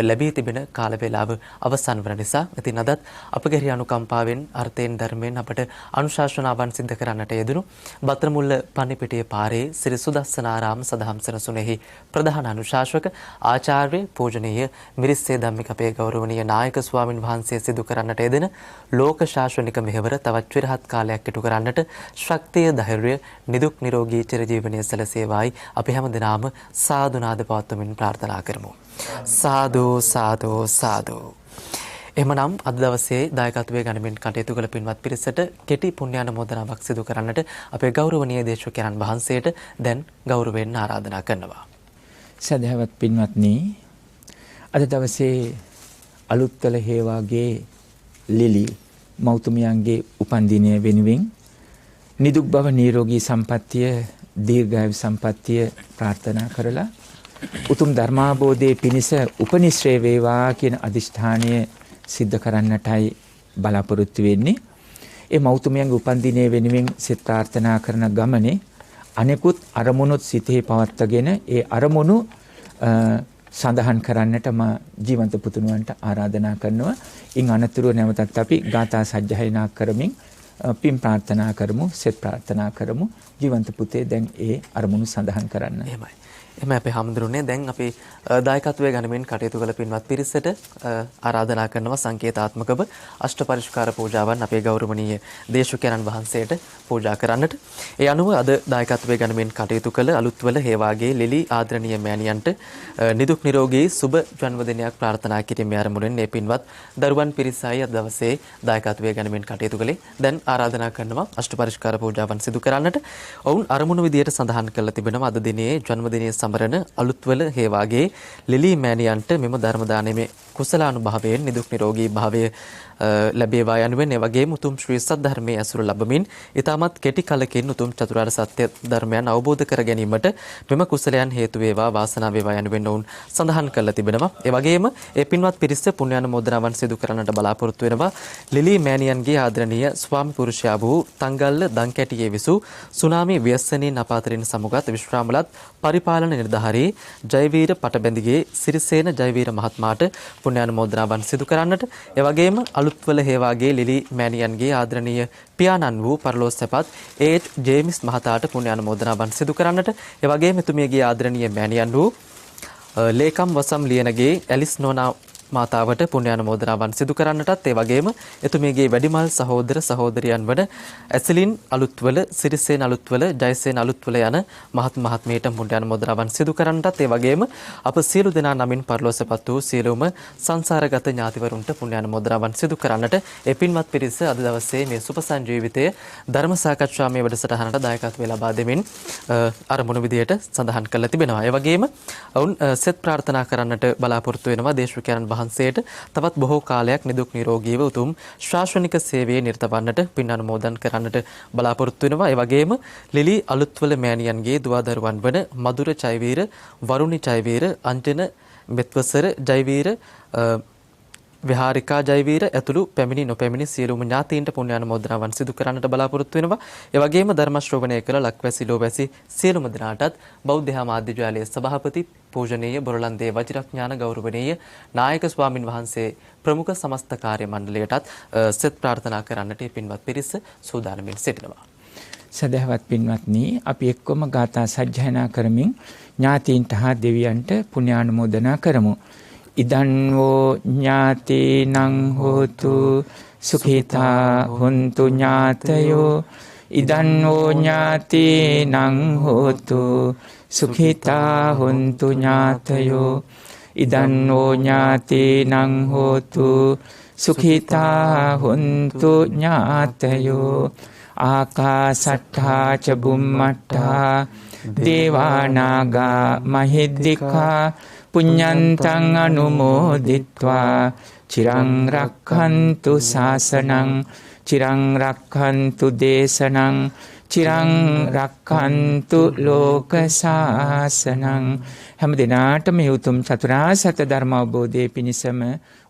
ලැබී තිබෙන කාල වේලාව අවසන් වන නිසා ඉතින් අදත් අපගේ අනුකම්පාවෙන් අර්ථයෙන් ධර්මයෙන් අපට අනුශාසනාවන් සිද්ධ කරන්නට යෙදුණු බත්‍රමුල්ල පන්නිපිටියේ පාරේ ශ්‍රී සුදස්සනාරාම සදහම් සෙනසුනේහි ප්‍රධාන අනුශාසක ආචාර්ය පූජනීය මිරිස්සේ ධම්මික අපේ ගෞරවනීය නායක ස්වාමින් වහන්සේ සිදු කරන්නට යෙදෙන ලෝක ශාසනික මෙහෙවර තවත් විරහත් කාලයක් ඉටු කරන්නට ශක්තිය, ධෛර්යය, නිදුක් නිරෝගී චිරජීවනයේ සැලසේවායි අපි හැම දිනම සාදු නාද පවත්වමින් ප්‍රාර්ථනා කරමු. සාදු සාදු සාදු. එමනම් අද දවසේ දායකත්වයේ ගනිමින් කටයුතු කළ පින්වත් පිරිසට කෙටි පුණ්‍යානුමෝදනාවක් සිදු කරන්නට අපේ ගෞරවනීය දේශකයන්න් වහන්සේට දැන් ගෞරවයෙන් ආරාධනා කරනවා. සදහවත් පින්වත්නි, අද දවසේ අලුත්කල හේවාගේ ලිලි මෞතුමියන්ගේ උපන්දිනය වෙනුවෙන් නිදුක් බව, නිරෝගී සම්පන්නිය, දීර්ඝායු සම්පන්නිය ප්‍රාර්ථනා කරලා උතුම් ධර්මාබෝධයේ පිණිස උපනිශ්‍රේ වේවා කියන අදිෂ්ඨානය සිද්ධ කරන්නටයි බලාපොරොත්තු වෙන්නේ. ඒ මෞතුමියන්ගේ උපන්දිනය වෙනුවෙන් සිත ප්‍රාර්ථනා කරන ගමනේ අනෙකුත් අරමුණුත් සිතේ පවත්වාගෙන ඒ අරමුණු සඳහන් කරන්නට මා ජීවන්ත පුතුණුවන්ට ආරාධනා කරනවා. ඉන් අනතුරුව නැවතත් අපි ගාථා සජ්ජායනා කරමින් පින් ප්‍රාර්ථනා කරමු, සෙත් ප්‍රාර්ථනා කරමු. ජීවන්ත පුතේ දැන් ඒ අරමුණු සඳහන් කරන්න. එහෙමයි. එහෙනම් අපේ හැමදෙරුනේ දැන් අපි දායකත්වයේ ගනිමින් කටයුතු කළ පින්වත් පිරිසට ආරාධනා කරනවා සංකේතාත්මකව අෂ්ට පරිස්කාර පූජාවන් අපේ ගෞරවනීය දේශකයන්න් වහන්සේට පූජා කරන්නට. ඒ අනුව අද දායකත්වයේ ගනිමින් කටයුතු කළ අලුත්වල හේවාගේ ලිලි ආදරණීය මෑණියන්ට නිදුක් නිරෝගී සුබ ජන්මදිනයක් ප්‍රාර්ථනා කිරීමේ අරමුණෙන් මේ පින්වත් දරුවන් පිරිසයි අද දවසේ දායකත්වයේ ගනිමින් කටයුතු කළේ. දැන් ආරාධනා කරනවා අෂ්ට පරිස්කාර පූජාවන් සිදු කරන්නට. ඔවුන් අරමුණු විදියට සඳහන් කරලා තිබෙනවා අද දිනේ ජන්මදිනයේ සමරන අලුත්වල හේවාගේ ලිලි මෑණියන්ට මෙම ධර්ම දානමේ කුසලානුභවයෙන් නිදුක් නිරෝගී භාවය ලැබේවා යනුවෙන් ඒ වගේම උතුම් ශ්‍රී සද්ධර්මයේ ඇසුර ලැබමින් ඊටමත් කෙටි කලකින් උතුම් චතුරාර්ය සත්‍ය ධර්මයන් අවබෝධ කර ගැනීමට මෙම කුසලයන් හේතු වේවා වාසනාව වේවා යනුවෙන් ඔවුන් සඳහන් කරලා තිබෙනවා. ඒ වගේම ඒ පින්වත් පිරිස පුණ්‍යානුමෝදනාවන් සිදු කරන්නට බලාපොරොත්තු වෙනවා. ලිලි මෑණියන්ගේ ආදරණීය ස්වාමි පුරුෂයා වූ තංගල්ල දංකැටියේ විසූ සුනාමි ව්‍යසනීන් අපාතරින් සමුගත් විශ්‍රාමලත් පරිපාලන නිලධාරී ජයවීර පටබැඳිගේ සිරිසේන ජයවීර මහත්මයාට පුණ්‍යානුමෝදනාවන් සිදු කරන්නට. ඒ වගේම අලුත්වල හේවාගේ ලිලි මෑණියන්ගේ ආදරණීය පියාණන් වූ පරලෝස්සපත් ඒච් ජේමිස් මහතාට පුණ්‍යානුමෝදනාවන් සිදු කරන්නට. ඒ වගේම එතුමියගේ ආදරණීය මෑණියන් වූ ලේකම් වසම් ලියනගේ ඇලිස් නෝනා මාතාවට පුණ්‍යානුමෝදනාවන් සිදු කරන්නටත් ඒ වගේම එතුමියගේ වැඩිමල් සහෝදර සහෝදරියන් වන ඇසලින් අලුත්වල, සිරිසේන අලුත්වල, ජයසේන අලුත්වල යන මහත් මහත්මියට පුණ්‍යානුමෝදනාවන් සිදු කරන්නටත් ඒ වගේම අප සියලු දෙනා නමින් පරලෝසපත් වූ සියලුම සංසාරගත ඥාතිවරුන්ට පුණ්‍යානුමෝදනාවන් සිදු කරන්නට ඒ පින්වත් පිරිස අද දවසේ මේ සුපසංජීවිතයේ ධර්ම සාකච්ඡාමය වැඩසටහනට දායකත්වය ලබා දෙමින් අරමුණු විදියට සඳහන් කරලා තිබෙනවා. ඒ වගේම වුන් සෙත් ප්‍රාර්ථනා කරන්නට බලාපොරොත්තු වෙනවා දේශකයන්න් වහන්සේට තවත් බොහෝ කාලයක් නිදුක් නිරෝගීව උතුම් ශාසනික සේවයේ නිරත වන්නට පින් අනුමෝදන් කරන්නට බලාපොරොත්තු වෙනවා. ඒ වගේම ලිලි අලුත්වල මෑණියන්ගේ දුවදරුවන් වන මధుර ජයවීර, වරුණි ජයවීර, අංජන මෙත්වසර ජයවීර, විහාරිකා ජයවීර ඇතුළු පැමිණි නොපැමිණි සියලුම ඥාතීන්ට පුණ්‍යානුමෝදනාවන් සිදු කරන්නට බලාපොරොත්තු වෙනවා. ඒ වගේම ධර්ම ශ්‍රවණය කළ ලක්වැසි ලෝවැසි සියලුම දෙනාටත් බෞද්ධ මාධ්‍ය ජාලයේ සභාපති පූජනීය බොරලන්දේ වජිරඥාන ගෞරවනීය නායක ස්වාමින් වහන්සේ ප්‍රමුඛ සමස්ත කාර්ය මණ්ඩලයටත් සෙත් ප්‍රාර්ථනා කරන්නට පින්වත් පිරිස සූදානම්ින් සිටිනවා. සදහවත් පින්වත්නි, අපි එක්කම ගාථා සජ්ජායනා කරමින් ඥාතීන්ට හා දෙවියන්ට පුණ්‍යානුමෝදනා කරමු. ඉදං වූ ඥාතීනං හෝතු සුඛිතා හොන්තු ඥාතයෝ ඉදං වූ ඥාතීනං හෝතු සුඛිතා හොන්තු ඥාතයෝ ඉදං වූ ඥාතීනං හෝතු සුඛිතා හොන්තු ඥාතයෝ ආකාසට්ඨා ච බුම්මට්ඨා දේවානාගා මහිද්దికා පුඤ්ඤන්තං අනුමෝදිත්වා චිරං රක්ඛන්තු ශාසනං චිරං රක්ඛන්තු දේශනං චිරං රක්ඛන්තු ලෝක ශාසනං. හැම දිනාටම මේ උතුම් චතුරාර්ය සත්‍ය ධර්ම අවබෝධයේ පිණසම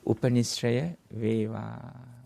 උපනිශ්‍රය වේවා.